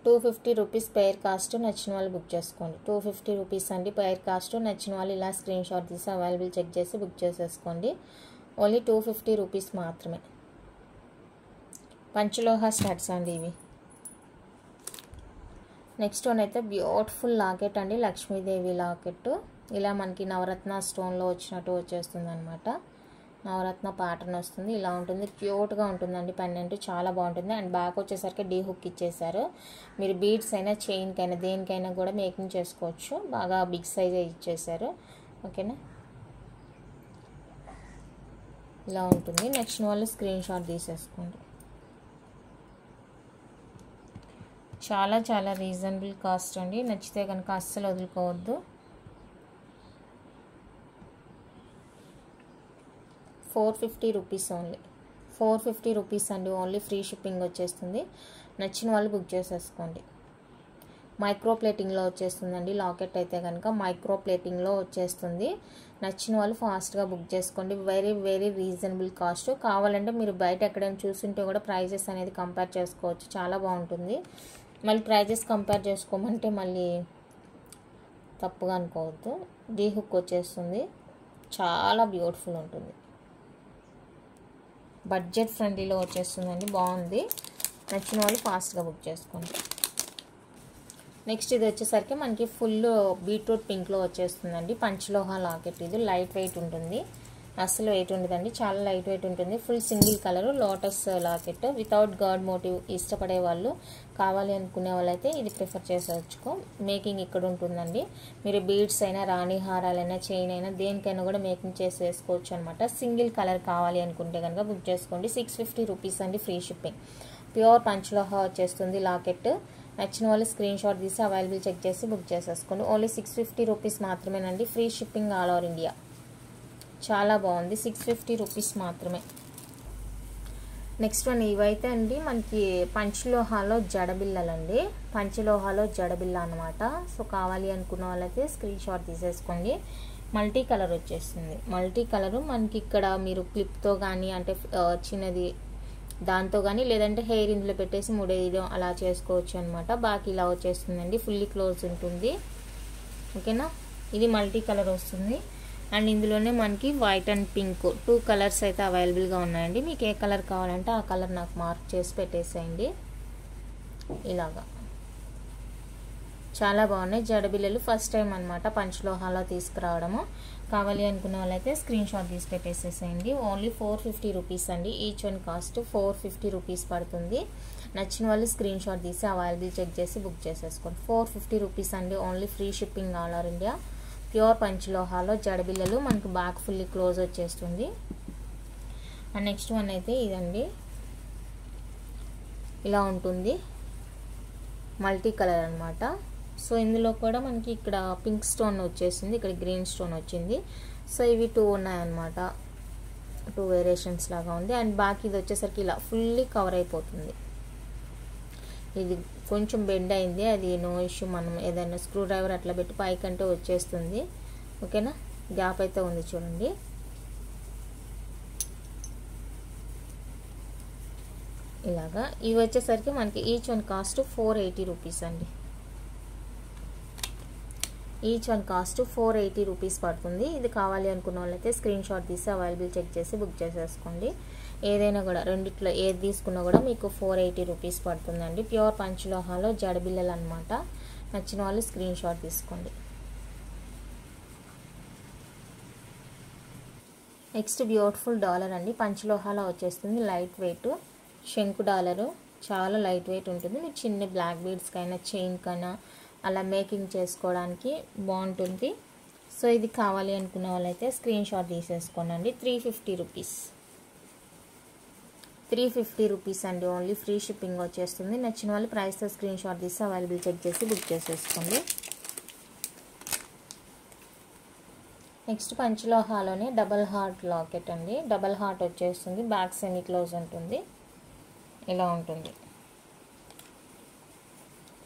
Speaker 1: 250 రూపీస్ పెయిర్ కాస్ట్. నచ్చిన వాళ్ళు బుక్ చేసుకోండి. 250 రూపీస్ అండి పెయిర్ కాస్ట్. నచ్చిన వాళ్ళు ఇలా స్క్రీన్ షాట్ తీసి అవైలబుల్ చెక్ చేసి బుక్ చేసేసుకోండి. ఓన్లీ 250 రూపీస్ మాత్రమే. పంచలోహా స్టడ్స్ అండి ఇవి. నెక్స్ట్ వన్ అయితే బ్యూటిఫుల్ లాకెట్ అండి, లక్ష్మీదేవి లాకెట్. ఇలా మనకి నవరత్న స్టోన్లో వచ్చినట్టు వచ్చేస్తుంది అనమాట. నవరత్న ప్యాటర్న్ వస్తుంది. ఇలా ఉంటుంది, క్యూట్గా ఉంటుందండి. పెండెంట్ చాలా బాగుంటుంది. అండ్ బ్యాక్ వచ్చేసరికి డీ హుక్ ఇచ్చేసారు. మీరు బీడ్స్ అయినా, చైన్కైనా, దేనికైనా కూడా మేకింగ్ చేసుకోవచ్చు. బాగా బిగ్ సైజే ఇచ్చేసారు. ఓకేనా. ఇలా ఉంటుంది. నచ్చిన వాళ్ళు స్క్రీన్ షాట్ తీసేసుకోండి. చాలా చాలా రీజనబుల్ కాస్ట్ అండి. నచ్చితే కనుక అస్సలు వదులుకోవద్దు. 450 రూపీస్ ఓన్లీ. 450 రూపీస్ అండి. ఓన్లీ ఫ్రీ షిప్పింగ్ వచ్చేస్తుంది. నచ్చిన వాళ్ళు బుక్ చేసేసుకోండి. మైక్రో ప్లేటింగ్లో వచ్చేస్తుందండి. లాకెట్ అయితే కనుక మైక్రో ప్లేటింగ్లో వచ్చేస్తుంది. నచ్చిన వాళ్ళు ఫాస్ట్గా బుక్ చేసుకోండి. Very very reasonable cost. కావాలంటే మీరు బయట ఎక్కడైనా చూస్తుంటే కూడా ప్రైజెస్ అనేది కంపేర్ చేసుకోవచ్చు. చాలా బాగుంటుంది. మళ్ళీ ప్రైజెస్ కంపేర్ చేసుకోమంటే మళ్ళీ తప్పుగా అనుకోవద్దు. డీ హుక్ వచ్చేస్తుంది. చాలా బ్యూటిఫుల్ ఉంటుంది. బడ్జెట్ ఫ్రెండ్లీలో వచ్చేస్తుందండి. బాగుంది. నచ్చిన వాళ్ళు ఫాస్ట్గా బుక్ చేసుకోండి. నెక్స్ట్ ఇది వచ్చేసరికి మనకి ఫుల్ బీట్రూట్ పింక్లో వచ్చేస్తుందండి. పంచలోహా లాకెట్. ఇది లైట్ వెయిట్ ఉంటుంది, అస్సలు వెయిట్ ఉండదండి. చాలా లైట్ వెయిట్ ఉంటుంది. Full single colour lotus locket without god motif ఇష్టపడే వాళ్ళు, కావాలి అనుకునే వాళ్ళైతే ఇది ప్రిఫర్ చేసేవచ్చుకో. మేకింగ్ ఇక్కడ ఉంటుందండి. మీరు బీడ్స్ అయినా, రాణి హారాలైనా, చైన్ అయినా, దేనికైనా కూడా మేకింగ్ చేసి వేసుకోవచ్చు అనమాట. సింగిల్ కలర్ కావాలి అనుకుంటే కనుక బుక్ చేసుకోండి. 650 రూపీస్ అండి, ఫ్రీ షిప్పింగ్. ప్యూర్ పంచలోహా వచ్చేస్తుంది లాకెట్. నచ్చిన వాళ్ళు స్క్రీన్ షాట్ తీసి అవైలబుల్ చెక్ చేసి బుక్ చేసేసుకోండి. ఓన్లీ 650 రూపీస్ మాత్రమేనండి. Free shipping all over India. చాలా బాగుంది. 650 రూపీస్ మాత్రమే. నెక్స్ట్ వన్ ఇవైతే అండి మనకి పంచలోహాలో జడబిల్లలండి. పంచలోహాలో జడబిల్ల అనమాట. సో కావాలి అనుకున్న వాళ్ళైతే స్క్రీన్ షాట్ తీసేసుకోండి. మల్టీ కలర్ వచ్చేస్తుంది. మల్టీ కలరు మనకి ఇక్కడ మీరు క్లిప్తో కానీ, అంటే చిన్నది దాంతో కానీ, లేదంటే హెయిర్ ఇందులో పెట్టేసి ముడేయడం అలా చేసుకోవచ్చు అనమాట. బాగా ఇలా వచ్చేస్తుందండి. ఫుల్లీ క్లోజ్ ఉంటుంది. ఓకేనా. ఇది మల్టీ కలర్ వస్తుంది. అండ్ ఇందులోనే మనకి వైట్ అండ్ పింక్ 2 కలర్స్ అయితే అవైలబుల్గా ఉన్నాయండి. మీకు ఏ కలర్ కావాలంటే ఆ కలర్ నాకు మార్క్ చేసి పెట్టేసేయండి. ఇలాగా చాలా బాగున్నాయి జడబిల్లలు. ఫస్ట్ టైం అనమాట పంచలోహాలో తీసుకురావడము. కావాలి అనుకున్న వాళ్ళైతే స్క్రీన్ షాట్ తీసి పెట్టేసేసేయండి. ఓన్లీ 450 రూపీస్ అండి. ఈచ్ వన్ కాస్ట్ 450 రూపీస్ పడుతుంది. నచ్చిన వాళ్ళు స్క్రీన్ షాట్ తీసి అవైలబుల్ చెక్ చేసి బుక్ చేసేసుకోండి. 450 రూపీస్ అండి. Only free shipping all over India. Pure పంచలోహాలో జడబిల్లలు, మనకు బ్యాక్ ఫుల్లీ క్లోజ్ వచ్చేస్తుంది. అండ్ నెక్స్ట్ వన్ అయితే ఇదండి, ఇలా ఉంటుంది, మల్టీ కలర్ అనమాట. సో ఇందులో కూడా మనకి ఇక్కడ పింక్ స్టోన్ వచ్చేసింది, ఇక్కడ గ్రీన్ స్టోన్ వచ్చింది. సో ఇవి 2 ఉన్నాయన్నమాట, 2 వేరియేషన్స్ లాగా ఉంది. అండ్ బ్యాక్ ఇది వచ్చేసరికి ఇలా ఫుల్లీ కవర్ అయిపోతుంది. ఇది కొంచెం బెండ్ అయింది, అది నో ఇష్యూ, మనం ఏదైనా స్క్రూ డ్రైవర్ అట్లా పెట్టి పైకంటే వచ్చేస్తుంది. ఓకేనా, గ్యాప్ అయితే ఉంది చూడండి. ఇలాగా ఇవి వచ్చేసరికి మనకి ఈచ్ వన్ కాస్ట్ 480 రూపీస్ అండి. ఈచ్ వన్ కాస్ట్ 480 రూపీస్ పడుతుంది. ఇది కావాలి అనుకున్న వాళ్ళైతే స్క్రీన్ షాట్ తీసి అవైలబుల్ చెక్ చేసి బుక్ చేసేసుకోండి. ఏదైనా కూడా రెండిట్లో ఏది తీసుకున్నా కూడా మీకు 480 రూపీస్ పడుతుందండి. ప్యూర్ పంచలోహాలో జడబిల్లలు అనమాట. నచ్చిన వాళ్ళు స్క్రీన్ షాట్ తీసుకోండి. నెక్స్ట్ బ్యూటిఫుల్ డాలర్ అండి, పంచలోహాలో వచ్చేస్తుంది. లైట్ వెయిట్ శంకు డాలరు, చాలా లైట్ వెయిట్ ఉంటుంది. మీరు చిన్న బ్లాక్ బీడ్స్ కైనా చైన్ కైనా అలా మేకింగ్ చేసుకోవడానికి బాగుంటుంది. సో ఇది కావాలి అనుకున్న వాళ్ళైతే స్క్రీన్ షాట్ తీసేసుకోండి. 350 రూపీస్, 350 రూపీస్ అండి. ఓన్లీ ఫ్రీ షిప్పింగ్ వచ్చేస్తుంది. నచ్చిన వాళ్ళు ప్రైస్తో స్క్రీన్ షాట్ తీసి అవైలబుల్ చెక్ చేసి బుక్ చేసేసుకోండి. నెక్స్ట్ పంచలోహాలోనే డబల్ హార్ట్ లాకెట్ అండి. డబల్ హార్ట్ వచ్చేస్తుంది, బ్యాక్ సెమీ క్లోజ్ ఉంటుంది, ఇలా ఉంటుంది.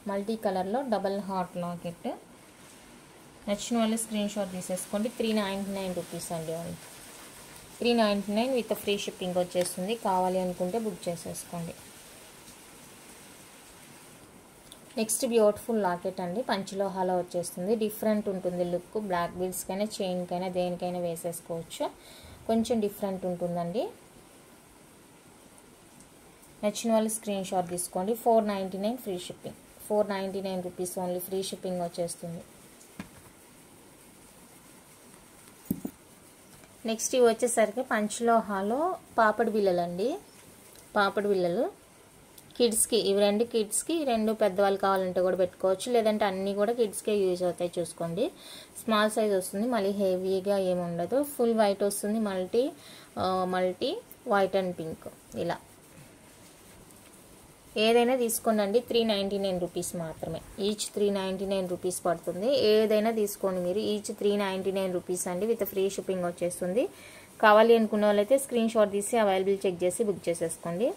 Speaker 1: మల్టీ కలర్లో డబల్ హార్ట్ లాకెట్. నచ్చిన వాళ్ళు స్క్రీన్ షాట్ తీసేసుకోండి. 399 రూపీస్ అండి. ఓన్లీ 399 విత్ ఫ్రీ షిప్పింగ్ వచ్చేస్తుంది. కావాలి అనుకుంటే బుక్ చేసేసుకోండి. నెక్స్ట్ బ్యూటిఫుల్ లాకెట్ అండి, పంచలోహాలో వచ్చేస్తుంది. డిఫరెంట్ ఉంటుంది లుక్, బ్లాక్ బీడ్స్ కైనా చైన్ కైనా దేనికైనా వేసేసుకోవచ్చు. కొంచెం డిఫరెంట్ ఉంటుందండి. నచ్చిన వాళ్ళు స్క్రీన్ షాట్ తీసుకోండి. 499 free shipping, 499 rupees only free shipping వచ్చేస్తుంది. నెక్స్ట్ ఇవి వచ్చేసరికి పంచలోహాలో పాపడి బిళ్ళలు అండి. పాపడి బిళ్ళలు కిడ్స్కి, ఇవి 2 కిడ్స్కి, 2 పెద్దవాళ్ళు కావాలంటే కూడా పెట్టుకోవచ్చు, లేదంటే అన్నీ కూడా కిడ్స్కే యూజ్ అవుతాయి. చూసుకోండి, స్మాల్ సైజ్ వస్తుంది, మళ్ళీ హెవీగా ఏమి ఉండదు. ఫుల్ వైట్ వస్తుంది, మల్టీ వైట్ అండ్ పింక్. ఇలా ఏదైనా తీసుకోండి. 399 రూపీస్ మాత్రమే. ఈచ్ 399 రూపీస్ పడుతుంది. ఏదైనా తీసుకోండి మీరు. ఈచ్ 399 రూపీస్ అండి, విత్ ఫ్రీ షిప్పింగ్ వచ్చేస్తుంది. కావాలి అనుకున్న వాళ్ళైతే స్క్రీన్ షాట్ తీసి అవైలబుల్ చెక్ చేసి బుక్ చేసేసుకోండి.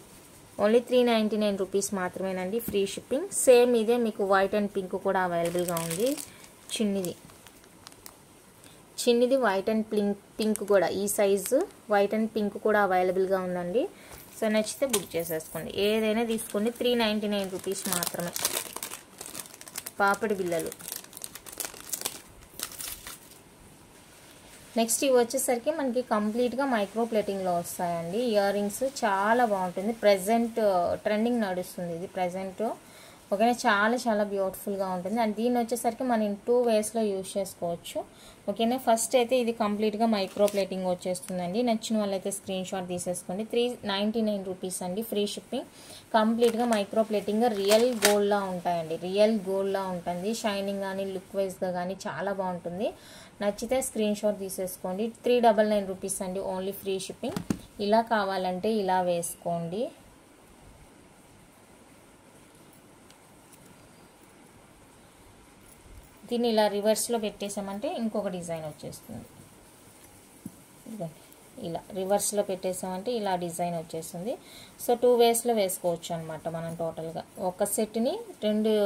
Speaker 1: ఓన్లీ 399 రూపీస్ మాత్రమేనండి, ఫ్రీ షిప్పింగ్. సేమ్ ఇదే మీకు వైట్ అండ్ పింక్ కూడా అవైలబుల్గా ఉంది. చిన్నది వైట్ అండ్ పింక్ కూడా, ఈ సైజు వైట్ అండ్ పింక్ కూడా అవైలబుల్గా ఉందండి. సో నచ్చితే బుక్ చేసేసుకోండి. ఏదైనా తీసుకోండి. 399 రూపీస్ మాత్రమే. పాపడి బిళ్ళలు. నెక్స్ట్ ఇవి వచ్చేసరికి మనకి కంప్లీట్గా మైక్రో ప్లేటింగ్లో వస్తాయండి. ఇయర్ రింగ్స్ చాలా బాగుంటుంది. ప్రజెంట్ ట్రెండింగ్ నడుస్తుంది ఇది ప్రజెంట్. ఓకేనా, చాలా చాలా బ్యూటిఫుల్గా ఉంటుంది. అండ్ దీన్ని వచ్చేసరికి మనం 2 వేస్లో యూజ్ చేసుకోవచ్చు. ఓకేనా, ఫస్ట్ అయితే ఇది కంప్లీట్గా మైక్రో ప్లేటింగ్ వచ్చేస్తుందండి. నచ్చిన వాళ్ళైతే స్క్రీన్ షాట్ తీసేసుకోండి. 399 రూపీస్ అండి, ఫ్రీ షిప్పింగ్. కంప్లీట్గా మైక్రో ప్లేటింగ్, రియల్ గోల్డ్లా ఉంటాయండి, రియల్ గోల్డ్లా ఉంటుంది. షైనింగ్ కానీ లుక్ వైజ్గా కానీ చాలా బాగుంటుంది. నచ్చితే స్క్రీన్ షాట్ తీసేసుకోండి. 399 రూపీస్ అండి, ఓన్లీ ఫ్రీ షిప్పింగ్. ఇలా కావాలంటే ఇలా వేసుకోండి. దీన్ని ఇలా రివర్స్లో పెట్టేసామంటే ఇంకొక డిజైన్ వచ్చేస్తుంది. ఇలా రివర్స్లో పెట్టేసామంటే ఇలా డిజైన్ వచ్చేస్తుంది. సో 2 వేస్లో వేసుకోవచ్చు అనమాట. మనం టోటల్గా ఒక సెట్ని 2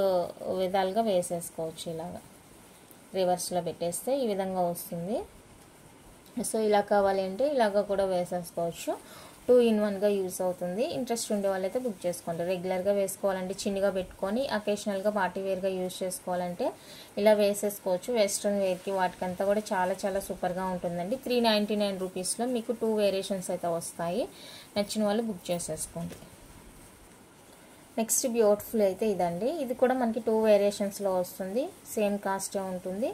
Speaker 1: విధాలుగా వేసేసుకోవచ్చు. ఇలాగా రివర్స్లో పెట్టేస్తే ఈ విధంగా వస్తుంది. సో ఇలా కావాలి అంటే ఇలాగ కూడా వేసేసుకోవచ్చు. 2 in 1గా యూజ్ అవుతుంది. ఇంట్రెస్ట్ ఉండే వాళ్ళైతే బుక్ చేసుకోండి. రెగ్యులర్గా వేసుకోవాలంటే చిన్నగా పెట్టుకొని అకేషనల్గా పార్టీ వేర్గా యూజ్ చేసుకోవాలంటే ఇలా వేసేసుకోవచ్చు. వెస్ట్రన్ వేర్కి వాటికంతా కూడా చాలా చాలా సూపర్గా ఉంటుందండి. 399 రూపీస్లో మీకు 2 వేరియేషన్స్ అయితే వస్తాయి. నచ్చిన వాళ్ళు బుక్ చేసేసుకోండి. నెక్స్ట్ బ్యూటిఫుల్ అయితే ఇదండి. ఇది కూడా మనకి 2 వేరియేషన్స్లో వస్తుంది. సేమ్ కాస్టే ఉంటుంది.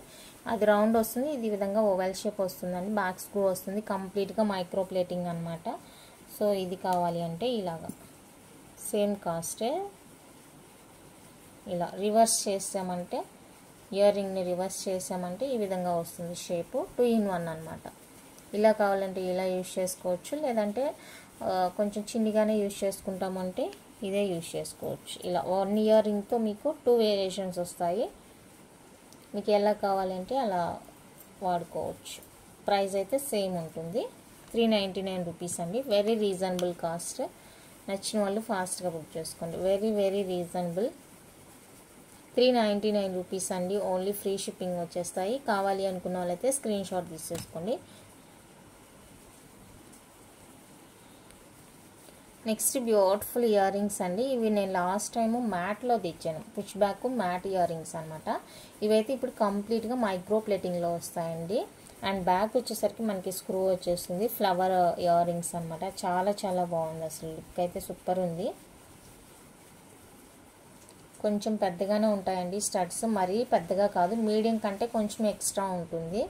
Speaker 1: అది రౌండ్ వస్తుంది, ఇది విధంగా ఓవెల్ షేప్ వస్తుందండి. బ్యాక్ స్క్రూ వస్తుంది, కంప్లీట్గా మైక్రో ప్లేటింగ్ అనమాట. సో ఇది కావాలి అంటే ఇలాగా సేమ్ కాస్టే. ఇలా రివర్స్ చేసామంటే, ఇయర్ రింగ్ని రివర్స్ చేసామంటే ఈ విధంగా వస్తుంది షేపు. 2 in 1 అనమాట. ఇలా కావాలంటే ఇలా యూజ్ చేసుకోవచ్చు, లేదంటే కొంచెం చిన్నగానే యూజ్ చేసుకుంటామంటే ఇదే యూజ్ చేసుకోవచ్చు. ఇలా 1 ఇయర్ రింగ్తో మీకు 2 వేరియేషన్స్ వస్తాయి. మీకు ఎలా కావాలంటే అలా వాడుకోవచ్చు. ప్రైస్ అయితే సేమ్ ఉంటుంది. 399 రూపీస్ అండి. Very reasonable cost. నచ్చిన వాళ్ళు ఫాస్ట్గా బుక్ చేసుకోండి. Very very reasonable. 399 రూపీస్ అండి. ఓన్లీ ఫ్రీ షిప్పింగ్ వచ్చేస్తాయి. కావాలి అనుకున్న వాళ్ళైతే స్క్రీన్ షాట్ తీసేసుకోండి. నెక్స్ట్ బ్యూటిఫుల్ ఇయర్ రింగ్స్ అండి. ఇవి నేను లాస్ట్ టైము మ్యాట్లో తెచ్చాను. Push back matte ear rings అనమాట. ఇవైతే ఇప్పుడు కంప్లీట్గా మైక్రో ప్లేటింగ్లో వస్తాయండి. అండ్ బ్యాక్ వచ్చేసరికి మనకి స్క్రూ వచ్చేస్తుంది. ఫ్లవర్ ఇయర్ రింగ్స్ అనమాట. చాలా చాలా బాగుంది, అసలు లుక్ అయితే సూపర్ ఉంది. కొంచెం పెద్దగానే ఉంటాయండి స్టడ్స్, మరీ పెద్దగా కాదు, మీడియం కంటే కొంచెం ఎక్స్ట్రా ఉంటుంది.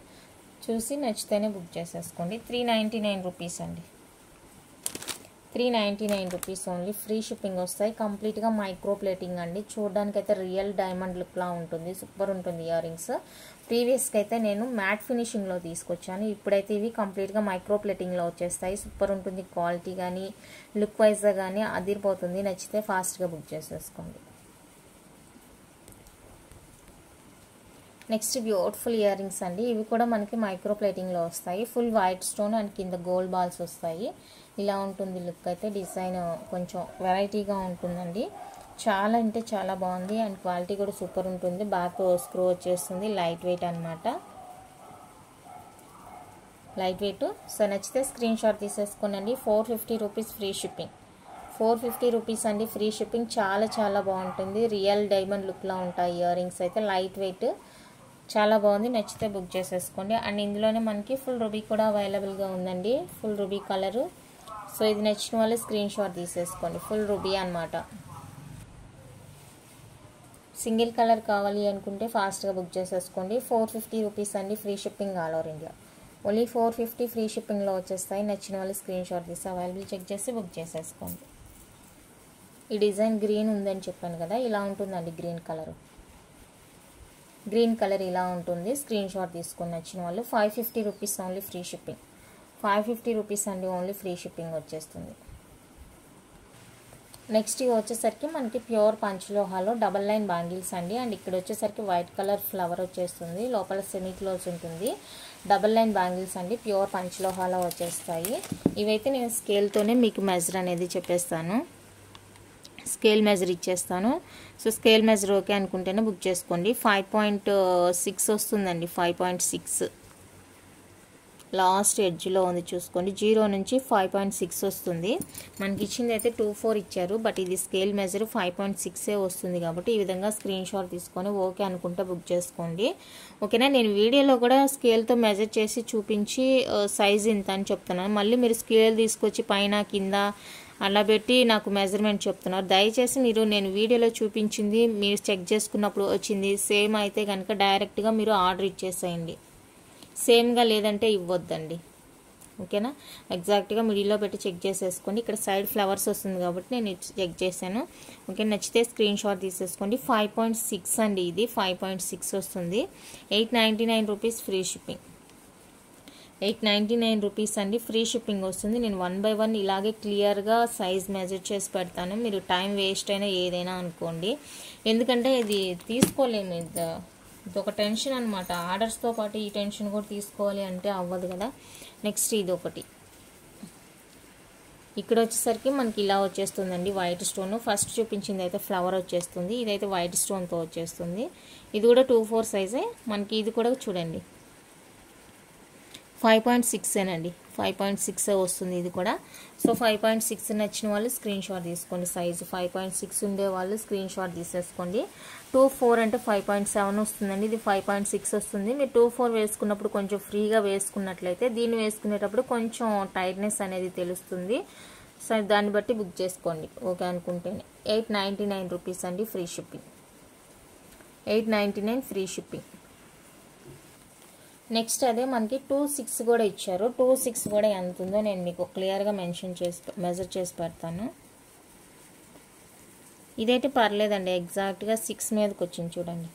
Speaker 1: చూసి నచ్చితేనే బుక్ చేసేసుకోండి. 399 రూపీస్ అండి. 399 రూపీస్ ఓన్లీ. ఫ్రీ షిప్పింగ్ వస్తాయి. కంప్లీట్గా మైక్రో ప్లేటింగ్ అండి. చూడడానికైతే రియల్ డైమండ్ లుక్లా ఉంటుంది. సూపర్ ఉంటుంది ఇయర్ రింగ్స్. ప్రీవియస్గా అయితే నేను మ్యాట్ ఫినిషింగ్లో తీసుకొచ్చాను. ఇప్పుడైతే ఇవి కంప్లీట్గా మైక్రో ప్లేటింగ్లో వచ్చేస్తాయి. సూపర్ ఉంటుంది. క్వాలిటీ కానీ లుక్ వైజ్గా కానీ అదిరిపోతుంది. నచ్చితే ఫాస్ట్గా బుక్ చేసేసుకోండి. నెక్స్ట్ బ్యూటిఫుల్ ఇయర్ రింగ్స్ అండి. ఇవి కూడా మనకి మైక్రో ప్లేటింగ్లో వస్తాయి. ఫుల్ వైట్ స్టోన్ అండ్ కింద గోల్డ్ బాల్స్ వస్తాయి. ఇలా ఉంటుంది లుక్ అయితే. డిజైన్ కొంచెం వెరైటీగా ఉంటుందండి. చాలా అంటే చాలా బాగుంది. అండ్ క్వాలిటీ కూడా సూపర్ ఉంటుంది. బ్యాక్ స్క్రూ వచ్చేస్తుంది. లైట్ వెయిట్ అనమాట. Light weight. సో నచ్చితే స్క్రీన్ షాట్ తీసేసుకోనండి. 450 రూపీస్ ఫ్రీ షిప్పింగ్. 450 రూపీస్ అండి ఫ్రీ షిప్పింగ్. చాలా చాలా బాగుంటుంది. రియల్ డైమండ్ లుక్లా ఉంటాయి ఇయర్ రింగ్స్ అయితే. లైట్ వెయిట్, చాలా బాగుంది. నచ్చితే బుక్ చేసేసుకోండి. అండ్ ఇందులోనే మనకి ఫుల్ రూబీ కూడా అవైలబుల్గా ఉందండి. Full ruby colour. సో ఇది నచ్చిన వాళ్ళు స్క్రీన్ షాట్ తీసేసుకోండి. ఫుల్ రూబీ అనమాట. సింగిల్ కలర్ కావాలి అనుకుంటే ఫాస్ట్గా బుక్ చేసేసుకోండి. 450 రూపీస్ అండి. Free shipping all over India. Only 450 free షిప్పింగ్లో వచ్చేస్తాయి. నచ్చిన వాళ్ళు స్క్రీన్ షాట్ తీసి అవైలబుల్ చెక్ చేసి బుక్ చేసేసుకోండి. ఈ డిజైన్ గ్రీన్ ఉందని చెప్పాను కదా, ఇలా ఉంటుందండి. Green colour. గ్రీన్ కలర్ ఇలా ఉంటుంది. స్క్రీన్ షాట్ తీసుకొని నచ్చిన వాళ్ళు. 550 rupees only free shipping. 550 rupees అండి. ఓన్లీ ఫ్రీ షిప్పింగ్ వచ్చేస్తుంది. నెక్స్ట్ ఇవి వచ్చేసరికి మనకి ప్యూర్ పంచలోహాలో డబల్ లైన్ బ్యాంగిల్స్ అండి. అండ్ ఇక్కడ వచ్చేసరికి వైట్ కలర్ ఫ్లవర్ వచ్చేస్తుంది. లోపల సెమీ క్లోజ్ ఉంటుంది. డబల్ లైన్ బ్యాంగిల్స్ అండి. ప్యూర్ పంచలోహాలో వచ్చేస్తాయి. ఇవైతే నేను స్కేల్తోనే మీకు మెజర్ అనేది చెప్పేస్తాను. స్కేల్ మెజర్ ఇచ్చేస్తాను. సో స్కేల్ మెజర్ ఓకే అనుకుంటేనే బుక్ చేసుకోండి. 5.6 వస్తుందండి. 5.6 లాస్ట్ ఎడ్జ్లో ఉంది చూసుకోండి. 0 నుంచి 5.6 వస్తుంది. మనకి ఇచ్చింది అయితే 2.4 ఇచ్చారు. బట్ ఇది స్కేల్ మెజర్ 5.6 వస్తుంది. కాబట్టి ఈ విధంగా స్క్రీన్ షాట్ తీసుకొని ఓకే అనుకుంటే బుక్ చేసుకోండి. ఓకేనా. నేను వీడియోలో కూడా స్కేల్తో మెజర్ చేసి చూపించి సైజ్ ఇంత అని చెప్తున్నాను. మళ్ళీ మీరు స్కేల్ తీసుకొచ్చి పైన కింద అలా పెట్టి నాకు మెజర్మెంట్ చెప్తున్నారు. దయచేసి మీరు నేను వీడియోలో చూపించింది మీరు చెక్ చేసుకున్నప్పుడు వచ్చింది సేమ్ అయితే కనుక డైరెక్ట్గా మీరు ఆర్డర్ ఇచ్చేసేయండి. సేమ్గా లేదంటే ఇవ్వద్దండి. ఓకేనా. ఎగ్జాక్ట్గా మిడిల్లో పెట్టి చెక్ చేసేసుకోండి. ఇక్కడ సైడ్ ఫ్లవర్స్ వస్తుంది కాబట్టి నేను చెక్ చేశాను. ఓకే. నచ్చితే స్క్రీన్ షాట్ తీసేసుకోండి. 5.6 అండి. ఇది 5.6 వస్తుంది. 899 రూపీస్ ఫ్రీ షిప్పింగ్. 899 రూపీస్ అండి. ఫ్రీ షిప్పింగ్ వస్తుంది. నేను 1 by 1 ఇలాగే క్లియర్గా సైజ్ మెజర్ చేసి పెడతాను. మీరు టైం వేస్ట్ అయినా ఏదైనా అనుకోండి. ఎందుకంటే ఇది తీసుకోలేము. ఇది ఒక టెన్షన్ అనమాట. ఆర్డర్స్తో పాటు ఈ టెన్షన్ కూడా తీసుకోవాలి అంటే అవ్వదు కదా. నెక్స్ట్ ఇది ఒకటి. ఇక్కడ వచ్చేసరికి మనకి ఇలా వచ్చేస్తుందండి వైట్ స్టోన్. ఫస్ట్ చూపించింది అయితే ఫ్లవర్ వచ్చేస్తుంది. ఇదైతే వైట్ స్టోన్తో వచ్చేస్తుంది. ఇది కూడా 2/4 సైజే మనకి. ఇది కూడా చూడండి 5.6 ఏనండి. 5.6 వస్తుంది ఇది కూడా. సో 5.6 నచ్చిన వాళ్ళు స్క్రీన్ షాట్ తీసుకోండి. సైజు 5.6 ఉండే వాళ్ళు స్క్రీన్ షాట్ తీసేసుకోండి. 2/4 అంటే 5.7 వస్తుందండి. ఇది 5.6 వస్తుంది. మీరు 2/4 వేసుకున్నప్పుడు కొంచెం ఫ్రీగా వేసుకున్నట్లయితే దీన్ని వేసుకునేటప్పుడు కొంచెం టైట్నెస్ అనేది తెలుస్తుంది. సో దాన్ని బట్టి బుక్ చేసుకోండి ఓకే అనుకుంటేనే. 899 రూపీస్ అండి free shipping. 899 free shipping. Next అదే మనకి 26 కూడా ఇచ్చారు. 26 కూడా ఎంత ఉందో నేను మీకు క్లియర్గా మెజర్ చేసి పెడతాను. ఇదైతే పర్లేదండి, ఎగ్జాక్ట్గా 6 మీదకి వచ్చింది చూడండి.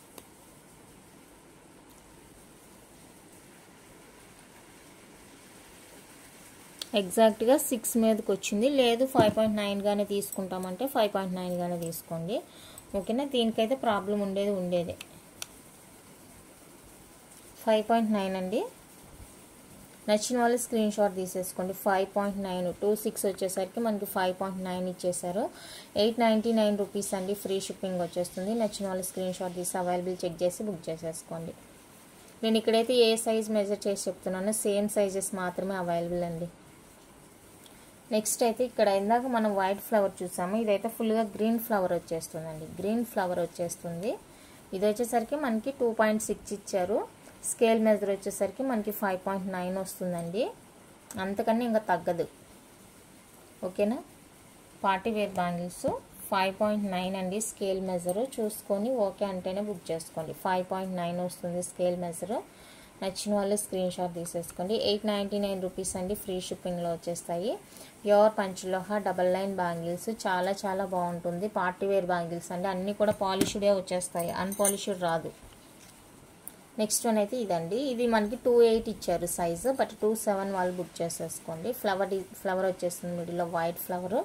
Speaker 1: ఎగ్జాక్ట్గా 6 మీదకి వచ్చింది. లేదు 5.9 గానే తీసుకుంటామంటే 5.9 గానే తీసుకోండి ఓకేనా. దీనికైతే ప్రాబ్లం ఉండేదే. 5.9 అండి. నచ్చిన వాళ్ళు స్క్రీన్ షాట్ తీసేసుకోండి. 5.9 26 వచ్చేసరికి మనకి 5.9 ఇచ్చేసారు. 899 రూపీస్ అండి ఫ్రీ షిప్పింగ్ వచ్చేస్తుంది. నచ్చిన వాళ్ళు స్క్రీన్ షాట్ తీసి అవైలబుల్ చెక్ చేసి బుక్ చేసేసుకోండి. నేను ఇక్కడైతే ఏ సైజ్ మెజర్ చేసి చెప్తున్నానో సేమ్ సైజెస్ మాత్రమే అవైలబుల్ అండి. నెక్స్ట్ అయితే ఇక్కడ ఇందాక మనం వైట్ ఫ్లవర్ చూసాము, ఇదైతే ఫుల్గా గ్రీన్ ఫ్లవర్ వచ్చేస్తుందండి. గ్రీన్ ఫ్లవర్ వచ్చేస్తుంది. ఇది వచ్చేసరికి మనకి 2.6 ఇచ్చారు. స్కేల్ మెజర్ వచ్చేసరికి మనకి 5.9 వస్తుందండి. అంతకన్నా ఇంకా తగ్గదు ఓకేనా. పార్టీ వేర్ బ్యాంగిల్స్ 5.9 అండి స్కేల్ మెజరు. చూసుకొని ఓకే అంటేనే బుక్ చేసుకోండి. 5.9 వస్తుంది స్కేల్ మెజరు. నచ్చిన వాళ్ళు స్క్రీన్ షాట్ తీసేసుకోండి. 899 రూపీస్ అండి ఫ్రీ షిప్పింగ్లో వచ్చేస్తాయి. ప్యూర్ పంచలోహ డబల్ లైన్ బ్యాంగిల్స్ చాలా చాలా బాగుంటుంది. పార్టీ వేర్ బ్యాంగిల్స్ అండి, అన్నీ కూడా పాలిష్డే వచ్చేస్తాయి, అన్పాలిష్డ్ రాదు. నెక్స్ట్ వన్ అయితే ఇదండి. ఇది మనకి 2.8 ఇచ్చారు సైజు, బట్ 2.7 వాళ్ళు బుక్ చేసేసుకోండి. ఫ్లవర్ వచ్చేస్తుంది మిడిల్లో వైట్ ఫ్లవర్.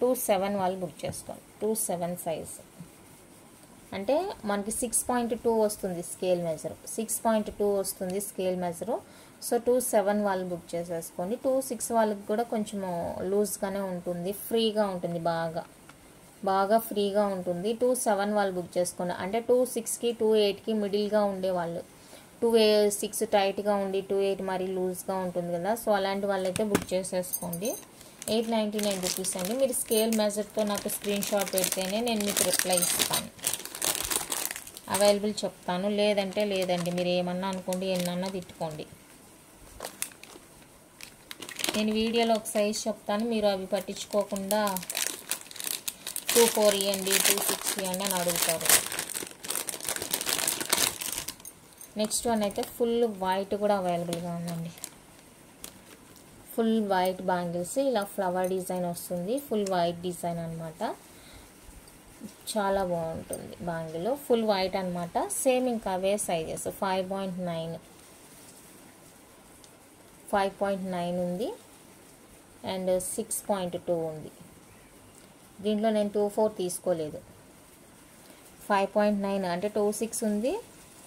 Speaker 1: 2.7 వాళ్ళు బుక్ చేసుకోండి. 2.7 సైజు అంటే మనకి 6.2 వస్తుంది స్కేల్ మెజరు. 6.2 వస్తుంది స్కేల్ మెజరు. సో 2.7 వాళ్ళు బుక్ చేసేసుకోండి. 2.6 వాళ్ళకి కూడా కొంచెం లూజ్గానే ఉంటుంది, ఫ్రీగా ఉంటుంది, బాగా ఫ్రీగా ఉంటుంది. 2.7 వాళ్ళు బుక్ చేసుకోండి. అంటే 2.6కి 2.8కి మిడిల్గా ఉండేవాళ్ళు, 2.6 టైట్గా ఉండి 2.8 మరీ లూజ్గా ఉంటుంది కదా, సో అలాంటి వాళ్ళైతే బుక్ చేసేసుకోండి. 899 రూపీస్ అండి. మీరు స్కేల్ మెజర్తో నాకు స్క్రీన్ షాట్ పెడితేనే నేను మీకు రిప్లై ఇస్తాను, అవైలబుల్ చెప్తాను. లేదంటే లేదండి, మీరు ఏమన్నా అనుకోండి, ఎన్నన్నా తిట్టుకోండి. నేను వీడియోలో ఒక సైజ్ చెప్తాను, మీరు అవి పట్టించుకోకుండా 2.4 ఇవ్వండి 2.6 ఇవ్వండి అని అడుగుతారు. నెక్స్ట్ వన్ అయితే ఫుల్ వైట్ కూడా అవైలబుల్గా ఉందండి. ఫుల్ వైట్ బ్యాంగిల్స్, ఇలా ఫ్లవర్ డిజైన్ వస్తుంది, ఫుల్ వైట్ డిజైన్ అనమాట. చాలా బాగుంటుంది బ్యాంగిల్, ఫుల్ వైట్ అనమాట. సేమ్ ఇంకా అవే సైజెస్ 5.9 ఉంది అండ్ 6.2 ఉంది. దీంట్లో నేను 2.4 తీసుకోలేదు. 5.9 అంటే 2.6 ఉంది,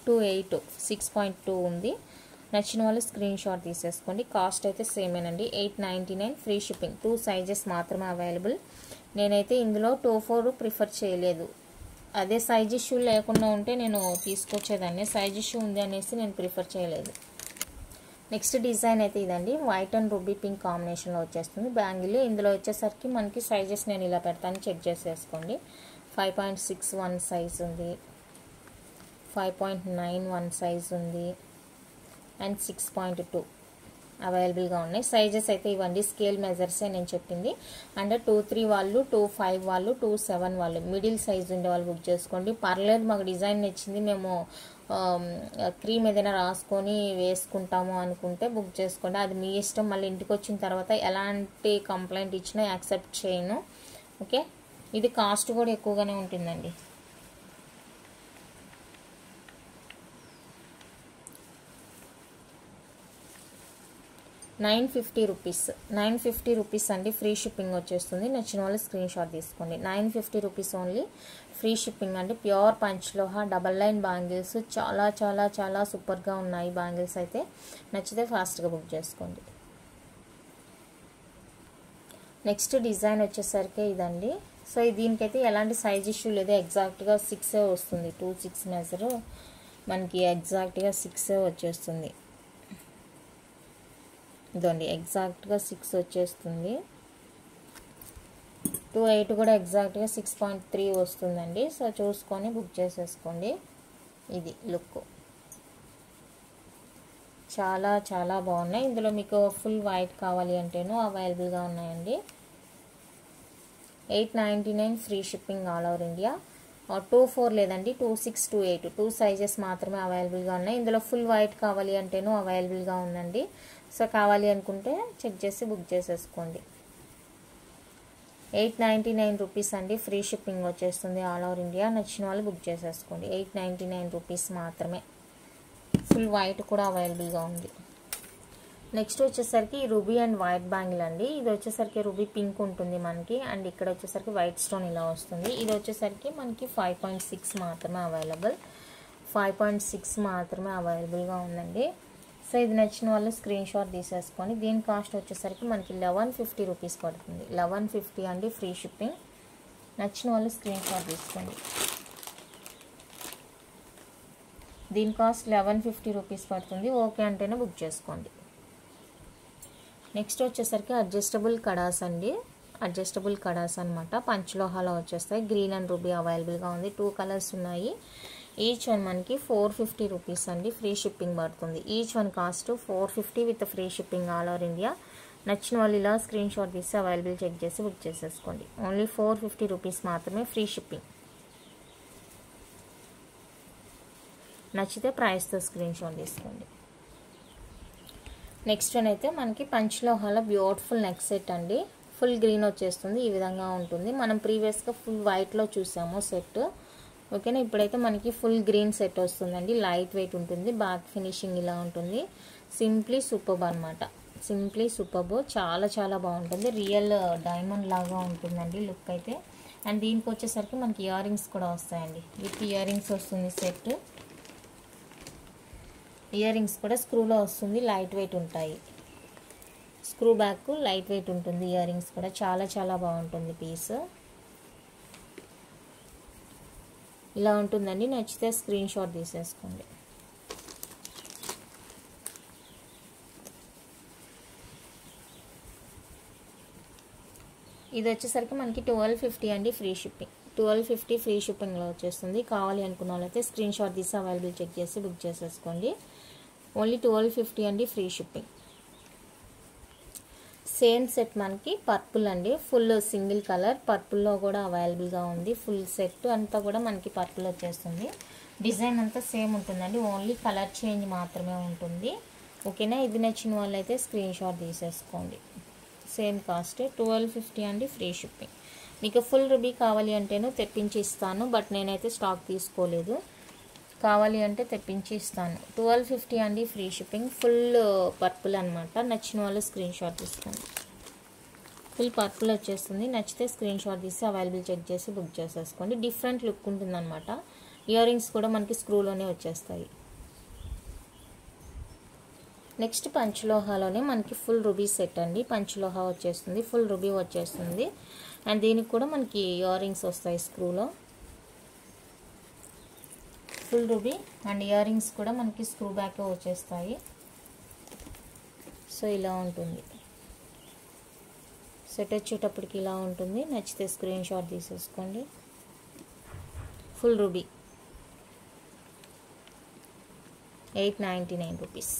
Speaker 1: 2.8 6.2 ఉంది. నచ్చిన వాళ్ళు స్క్రీన్ షాట్ తీసేసుకోండి. కాస్ట్ అయితే సేమేనండి. 899 ఫ్రీ షిప్పింగ్. 2 సైజెస్ మాత్రమే అవైలబుల్. నేనైతే ఇందులో 2.4 ప్రిఫర్ చేయలేదు. అదే సైజ్ ఇష్యూ లేకుండా ఉంటే నేను తీసుకొచ్చేదాన్ని, సైజ్ ఇష్యూ ఉంది అనేసి నేను ప్రిఫర్ చేయలేదు. నెక్స్ట్ డిజైన్ అయితే ఇదండి. వైట్ అండ్ రూబీ పింక్ కాంబినేషన్లో వచ్చేస్తుంది బ్యాంగిల్. ఇందులో వచ్చేసరికి మనకి సైజెస్ నేను ఇలా పెడతాను, చెక్ చేసేసుకోండి. 5.61 సైజ్ ఉంది, 5.91 సైజ్ ఉంది అండ్ 6.2 అవైలబుల్గా ఉన్నాయి. సైజెస్ అయితే ఇవ్వండి, స్కేల్ మెజర్సే నేను చెప్పింది. అండ్ 2.3 వాళ్ళు, 2.5 వాళ్ళు, 2.7 వాళ్ళు, మిడిల్ సైజ్ ఉండే వాళ్ళు బుక్ చేసుకోండి. పర్లేదు, మాకు డిజైన్ నచ్చింది, మేము క్రీమ్ ఏదైనా రాసుకొని వేసుకుంటాము అనుకుంటే బుక్ చేసుకోండి. అది మీ ఇష్టం. మళ్ళీ ఇంటికి వచ్చిన తర్వాత ఎలాంటి కంప్లైంట్ ఇచ్చినా యాక్సెప్ట్ చేయను ఓకే. ఇది కాస్ట్ కూడా ఎక్కువగానే ఉంటుందండి. ₹950 రూపీస్ అండి ఫ్రీ షిప్పింగ్ వచ్చేస్తుంది. నచ్చిన వాళ్ళు స్క్రీన్ షాట్ తీసుకోండి. 950 రూపీస్ ఓన్లీ ఫ్రీ షిప్పింగ్ అండి. ప్యూర్ పంచ్లోహ డబల్ లైన్ బ్యాంగిల్స్ చాలా చాలా చాలా సూపర్గా ఉన్నాయి బ్యాంగిల్స్ అయితే. నచ్చితే ఫాస్ట్గా బుక్ చేసుకోండి. నెక్స్ట్ డిజైన్ వచ్చేసరికి ఇదండి. సో దీనికైతే ఎలాంటి సైజ్ ఇష్యూ లేదు, ఎగ్జాక్ట్గా 6 వస్తుంది. 2.6 మెజరు మనకి ఎగ్జాక్ట్గా 6 వచ్చేస్తుంది. ఇదండి ఎగ్జాక్ట్గా 6 వచ్చేస్తుంది. 2.8 కూడా ఎగ్జాక్ట్గా 6.3 వస్తుందండి. సో చూసుకొని బుక్ చేసేసుకోండి. ఇది లుక్ చాలా చాలా బాగున్నాయి. ఇందులో మీకు ఫుల్ వైట్ కావాలి అంటేనూ అవైలబుల్గా ఉన్నాయండి. 899 free shipping all over India. 24 లేదండి, 26, 28 2 సైజెస్ మాత్రమే అవైలబుల్గా ఉన్నాయి. ఇందులో ఫుల్ వైట్ కావాలి అంటేనూ అవైలబుల్గా ఉందండి. సో కావాలి అనుకుంటే చెక్ చేసి బుక్ చేసేసుకోండి. 899 రూపీస్ అండి, ఫ్రీ షిప్పింగ్ వచ్చేస్తుంది ఆల్ ఓవర్ ఇండియా. నచ్చిన వాళ్ళు బుక్ చేసేసుకోండి. 899 రూపీస్ మాత్రమే. ఫుల్ వైట్ కూడా అవైలబుల్గా ఉంది. నెక్స్ట్ వచ్చేసరికి రూబీ అండ్ వైట్ బ్యాంగిల్ అండి. ఇది వచ్చేసరికి రూబీ పింక్ ఉంటుంది మనకి, అండ్ ఇక్కడ వచ్చేసరికి వైట్ స్టోన్ ఇలా వస్తుంది. ఇది వచ్చేసరికి మనకి 5.6 మాత్రమే అవైలబుల్. 5.6 మాత్రమే అవైలబుల్గా ఉందండి. సో ఇది నచ్చిన వాళ్ళు స్క్రీన్ షాట్ తీసేసుకొని, దీని కాస్ట్ వచ్చేసరికి మనకి 1150 రూపీస్ పడుతుంది. 1150 అండి, ఫ్రీ షిప్పింగ్. నచ్చిన వాళ్ళు స్క్రీన్ షాట్ తీసుకోండి. దీని కాస్ట్ 1150 రూపీస్ పడుతుంది. ఓకే అంటేనే బుక్ చేసుకోండి. నెక్స్ట్ వచ్చేసరికి అడ్జస్టబుల్ కడాస్ అండి. అడ్జస్టబుల్ కడాస్ అనమాట, పంచలోహాలో వచ్చేస్తాయి. గ్రీన్ అండ్ రూబీ అవైలబుల్గా ఉంది. 2 కలర్స్ ఉన్నాయి. ఈచ్ వన్ మనకి 450 రూపీస్ అండి, ఫ్రీ షిప్పింగ్ పడుతుంది. Each one cost 450 with free shipping all over India. నచ్చిన వాళ్ళు ఇలా స్క్రీన్ షాట్ తీసి అవైలబుల్ చెక్ చేసి బుక్ చేసేసుకోండి. ఓన్లీ 450 రూపీస్ మాత్రమే, ఫ్రీ షిప్పింగ్. నచ్చితే ప్రైస్తో స్క్రీన్ షాట్ తీసుకోండి. నెక్స్ట్ వన్ అయితే మనకి పంచలోహాలో బ్యూటిఫుల్ నెక్ సెట్ అండి. ఫుల్ గ్రీన్ వచ్చేస్తుంది, ఈ విధంగా ఉంటుంది. మనం ప్రీవియస్గా ఫుల్ వైట్లో చూసాము సెట్. ఓకేనా, ఇప్పుడైతే మనకి ఫుల్ గ్రీన్ సెట్ వస్తుందండి. లైట్ వెయిట్ ఉంటుంది, బ్యాక్ ఫినిషింగ్ ఇలా ఉంటుంది. సింప్లీ సూపర్బ్ అనమాట, సింప్లీ సూపర్బ్. చాలా చాలా బాగుంటుంది. రియల్ డైమండ్ లాగా ఉంటుందండి లుక్ అయితే. అండ్ దీనికి వచ్చేసరికి మనకి ఇయర్ రింగ్స్ కూడా వస్తాయండి. విత్ ఇయర్ రింగ్స్ వస్తుంది సెట్. ఇయర్ రింగ్స్ కూడా స్క్రూలో వస్తుంది, లైట్ వెయిట్ ఉంటాయి. స్క్రూ బ్యాక్ లైట్ వెయిట్ ఉంటుంది. ఇయర్ రింగ్స్ కూడా చాలా చాలా బాగుంటుంది పీస్. ఇలా ఉంటుందండి. నచ్చితే స్క్రీన్ షాట్ తీసేసుకోండి. ఇది వచ్చేసరికి మనకి 1250 అండి, ఫ్రీ షిప్పింగ్. 1250 ఫ్రీ షిప్పింగ్లో వచ్చేస్తుంది. కావాలి అనుకున్న వాళ్ళైతే స్క్రీన్ షాట్ తీసి అవైలబుల్ చెక్ చేసి బుక్ చేసేసుకోండి. ఓన్లీ 1250 అండి, ఫ్రీ షిప్పింగ్. సేమ్ సెట్ మనకి పర్పుల్ అండి, ఫుల్ సింగిల్ కలర్ పర్పుల్లో కూడా అవైలబుల్గా ఉంది. ఫుల్ సెట్ అంతా కూడా మనకి పర్పుల్ వచ్చేస్తుంది. డిజైన్ అంతా సేమ్ ఉంటుందండి, ఓన్లీ కలర్ చేంజ్ మాత్రమే ఉంటుంది. ఓకేనా, ఇది నచ్చిన వాళ్ళైతే స్క్రీన్ షాట్ తీసేసుకోండి. సేమ్ కాస్ట్ 1250 అండి, ఫ్రీ షిప్పింగ్. మీకు ఫుల్ రూబీ కావాలి అంటేను తెప్పించి ఇస్తాను, బట్ నేనైతే స్టాక్ తీసుకోలేదు. కావాలి అంటే తెప్పించి ఇస్తాను. 1250 అండి, ఫ్రీ షిప్పింగ్. ఫుల్ పర్పుల్ అనమాట. నచ్చిన వాళ్ళు స్క్రీన్ షాట్ తీసుకోండి. ఫుల్ పర్పుల్ వచ్చేస్తుంది. నచ్చితే స్క్రీన్ షాట్ తీసి అవైలబుల్ చెక్ చేసి బుక్ చేసేసుకోండి. డిఫరెంట్ లుక్ ఉంటుంది అనమాట. ఇయర్ రింగ్స్ కూడా మనకి స్క్రూలోనే వచ్చేస్తాయి. నెక్స్ట్ పంచలోహాలోనే మనకి ఫుల్ రూబీ సెట్ అండి. పంచలోహా వచ్చేస్తుంది, ఫుల్ రూబీ వచ్చేస్తుంది. అండ్ దీనికి కూడా మనకి ఇయర్ రింగ్స్ వస్తాయి స్క్రూలో. Full ruby and ear rings కూడా మనకి స్క్రూ బ్యాక్ వచ్చేస్తాయి. సో ఇలా ఉంటుంది సెట్. వచ్చేటప్పటికి ఇలా ఉంటుంది. నచ్చితే స్క్రీన్ షాట్ తీసేసుకోండి. Full ruby 899 rupees.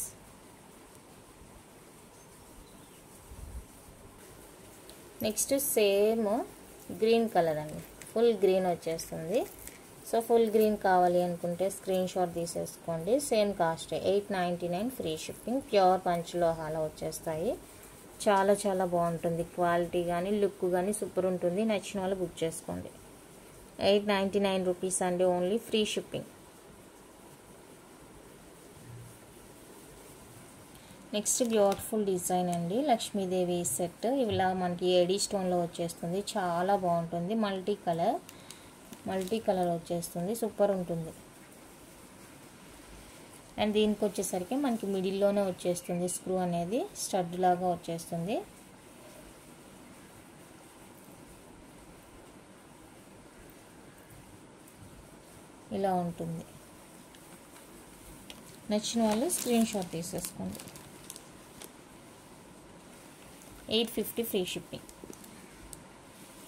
Speaker 1: Next same green colour అండి, ఫుల్ గ్రీన్ వచ్చేస్తుంది. సో ఫుల్ గ్రీన్ కావాలి అనుకుంటే స్క్రీన్ షాట్ తీసేసుకోండి. Same cost 899 free shipping. Pure పంచలోహాలో వచ్చేస్తాయి. చాలా చాలా బాగుంటుంది. క్వాలిటీ కానీ లుక్ కానీ సూపర్ ఉంటుంది. నచ్చిన వాళ్ళు బుక్ చేసుకోండి. 899 రూపీస్ అండి, only free shipping. Next beautiful design అండి, లక్ష్మీదేవి సెట్. ఇలా మనకి ఏడీ స్టోన్లో వచ్చేస్తుంది. చాలా బాగుంటుంది. మల్టీ కలర్ వచ్చేస్తుంది, సూపర్ ఉంటుంది. అండ్ దీనికి వచ్చేసరికి మనకి మిడిల్లోనే వచ్చేస్తుంది స్క్రూ అనేది, స్టడ్ లాగా వచ్చేస్తుంది. ఇలా ఉంటుంది. నచ్చిన వాళ్ళు స్క్రీన్ షాట్ తీసేసుకోండి. 850 ఫ్రీ షిప్పింగ్.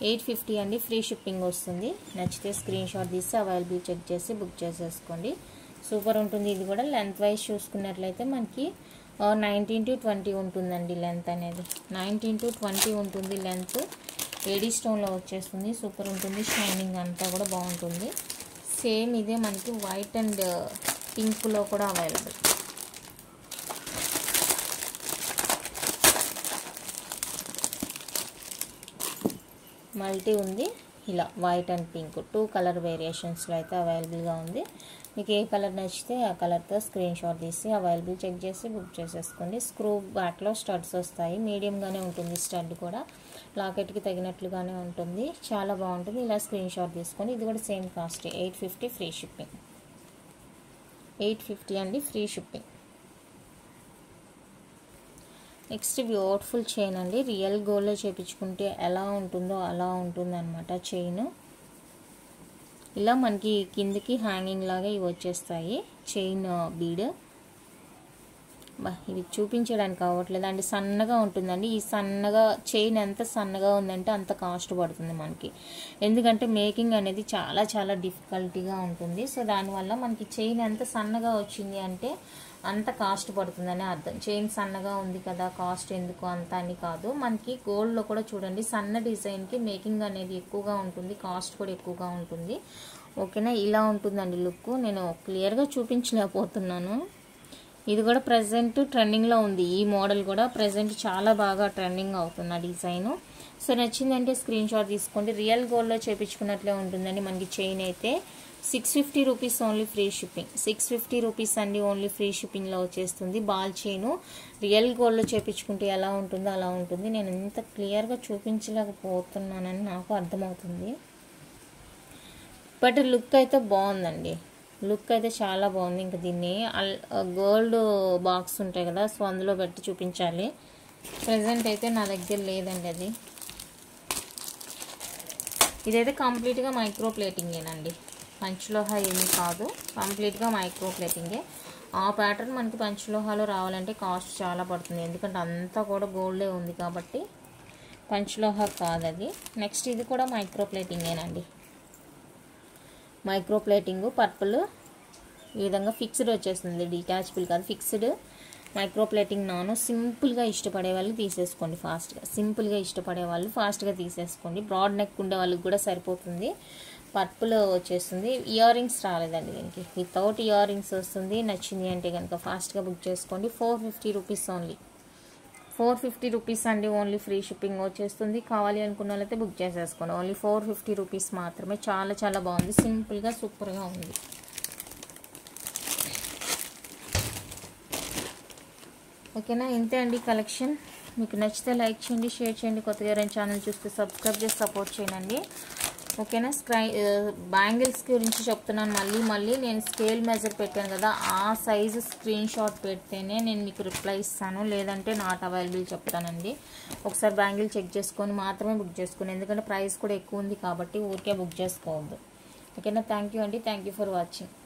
Speaker 1: 850 అండి, ఫ్రీ షిప్పింగ్ వస్తుంది. నచ్చితే స్క్రీన్ షాట్ తీసి అవైలబుల్ చెక్ చేసి బుక్ చేసేసుకోండి. సూపర్ ఉంటుంది. ఇది కూడా లెంత్ వైజ్ చూసుకున్నట్లయితే మనకి 19 to 20 ఉంటుందండి లెంత్ అనేది. 19 to 20 ఉంటుంది లెంత్. ఏడీ స్టోన్లో వచ్చేస్తుంది. సూపర్ ఉంటుంది. షైనింగ్ అంతా కూడా బాగుంటుంది. సేమ్ ఇదే మనకి వైట్ అండ్ పింక్లో కూడా అవైలబుల్. మల్టీ ఉంది. ఇలా వైట్ అండ్ పింక్ 2 కలర్ వేరియేషన్స్లో అయితే అవైలబుల్గా ఉంది. మీకు ఏ కలర్ నచ్చితే ఆ కలర్తో స్క్రీన్ షాట్ తీసి అవైలబుల్ చెక్ చేసి బుక్ చేసేసుకోండి. స్క్రూ బ్యాక్లో స్టడ్స్ వస్తాయి. మీడియంగానే ఉంటుంది స్టడ్ కూడా. లాకెట్కి తగినట్లుగానే ఉంటుంది. చాలా బాగుంటుంది. ఇలా స్క్రీన్ షాట్ తీసుకోండి. ఇది కూడా సేమ్ కాస్ట్ 850 ఫ్రీ షిప్పింగ్. 850 అండి free shipping. Next beautiful chain అండి. రియల్ గోల్డ్లో చేయించుకుంటే ఎలా ఉంటుందో అలా ఉంటుంది అనమాట చైన్. ఇలా మనకి కిందికి హ్యాంగింగ్ లాగా ఇవి వచ్చేస్తాయి. చైన్ బీడ్ ఇవి చూపించడానికి అవ్వట్లేదు అండి. సన్నగా ఉంటుందండి. ఈ సన్నగా చైన్ ఎంత సన్నగా ఉందంటే అంత కాస్ట్ పడుతుంది మనకి. ఎందుకంటే మేకింగ్ అనేది చాలా చాలా డిఫికల్టీగా ఉంటుంది. సో దానివల్ల మనకి చైన్ ఎంత సన్నగా వచ్చింది అంటే అంత కాస్ట్ పడుతుందని అర్థం. చైన్ సన్నగా ఉంది కదా కాస్ట్ ఎందుకు అంత అని కాదు. మనకి గోల్డ్లో కూడా చూడండి సన్న డిజైన్కి మేకింగ్ అనేది ఎక్కువగా ఉంటుంది. కాస్ట్ కూడా ఎక్కువగా ఉంటుంది. ఓకేనా, ఇలా ఉంటుందండి లుక్. నేను క్లియర్గా చూపించలేకపోతున్నాను. ఇది కూడా ప్రజెంట్ ట్రెండింగ్లో ఉంది. ఈ మోడల్ కూడా ప్రజెంట్ చాలా బాగా ట్రెండింగ్ అవుతున్న డిజైన్. సో నచ్చిందంటే స్క్రీన్ షాట్ తీసుకోండి. రియల్ గోల్డ్లో చేయించుకున్నట్లే ఉంటుందండి. మనకి చైన్ అయితే 650 rupees only free shipping. 650 rupees అండి ఓన్లీ ఫ్రీ షిప్పింగ్లో వచ్చేస్తుంది. బాల్ చైను రియల్ గోల్డ్లో చేయించుకుంటే ఎలా ఉంటుందో అలా ఉంటుంది. నేను ఇంత క్లియర్గా చూపించలేకపోతున్నానని నాకు అర్థమవుతుంది. బట్ లుక్ అయితే బాగుందండి. లుక్ అయితే చాలా బాగుంది. ఇంకా దీన్ని గోల్డ్ బాక్స్ ఉంటాయి కదా, సో అందులో పెట్టి చూపించాలి. ప్రజెంట్ అయితే నా దగ్గర లేదండి అది. ఇదైతే కంప్లీట్గా మైక్రో ప్లేటింగేనండి. పంచలోహ ఏమీ కాదు. కంప్లీట్గా మైక్రో ప్లేటింగే. ఆ ప్యాటర్న్ మనకి పంచలోహాలో రావాలంటే కాస్ట్ చాలా పడుతుంది. ఎందుకంటే అంతా కూడా గోల్డే ఉంది కాబట్టి పంచలోహ కాదు అది. నెక్స్ట్ ఇది కూడా మైక్రో ప్లేటింగేనండి. మైక్రో ప్లేటింగ్ పర్పుల్ ఈ విధంగా ఫిక్స్డ్ వచ్చేస్తుంది. డిటాచబుల్ కాదు, ఫిక్స్డ్. మైక్రో ప్లేటింగ్ నాను సింపుల్గా ఇష్టపడే వాళ్ళు తీసేసుకోండి ఫాస్ట్గా. సింపుల్గా ఇష్టపడే వాళ్ళు ఫాస్ట్గా తీసేసుకోండి. బ్రాడ్ నెక్ ఉండే వాళ్ళకి కూడా సరిపోతుంది. పర్పుల్ వచ్చేస్తుంది. ఇయర్ రింగ్స్ రాలేదండి దీనికి. వితౌట్ ఇయర్ రింగ్స్ వస్తుంది. నచ్చింది అంటే కనుక ఫాస్ట్గా బుక్ చేసుకోండి. 450 రూపీస్ ఓన్లీ. 450 రూపీస్ అండి ఓన్లీ ఫ్రీ షిప్పింగ్ వచ్చేస్తుంది. కావాలి అనుకున్న వాళ్ళైతే బుక్ చేసేసుకోండి. ఓన్లీ 450 రూపీస్ మాత్రమే. చాలా చాలా బాగుంది. సింపుల్గా సూపర్గా ఉంది. ఓకేనా, ఇంతే అండి కలెక్షన్. మీకు నచ్చితే లైక్ చేయండి, షేర్ చేయండి. కొత్తగా ఎవరైనా ఛానల్ చూస్తే సబ్స్క్రైబ్ చేసి సపోర్ట్ చేయండి. ఓకేనా, బ్యాంగిల్స్ గురించి చెప్తున్నాను. మళ్ళీ నేను స్కేల్ మెజర్ పెట్టాను కదా, ఆ సైజు స్క్రీన్ షాట్ పెడితేనే నేను మీకు రిప్లై ఇస్తాను. లేదంటే నాట్ అవైలబుల్ చెప్తానండి. ఒకసారి బ్యాంగిల్ చెక్ చేసుకొని మాత్రమే బుక్ చేసుకోండి. ఎందుకంటే ప్రైస్ కూడా ఎక్కువ ఉంది కాబట్టి ఊరికే బుక్ చేసుకోవద్దు. ఓకేనా, థ్యాంక్ యూ అండి. Thank you for watching.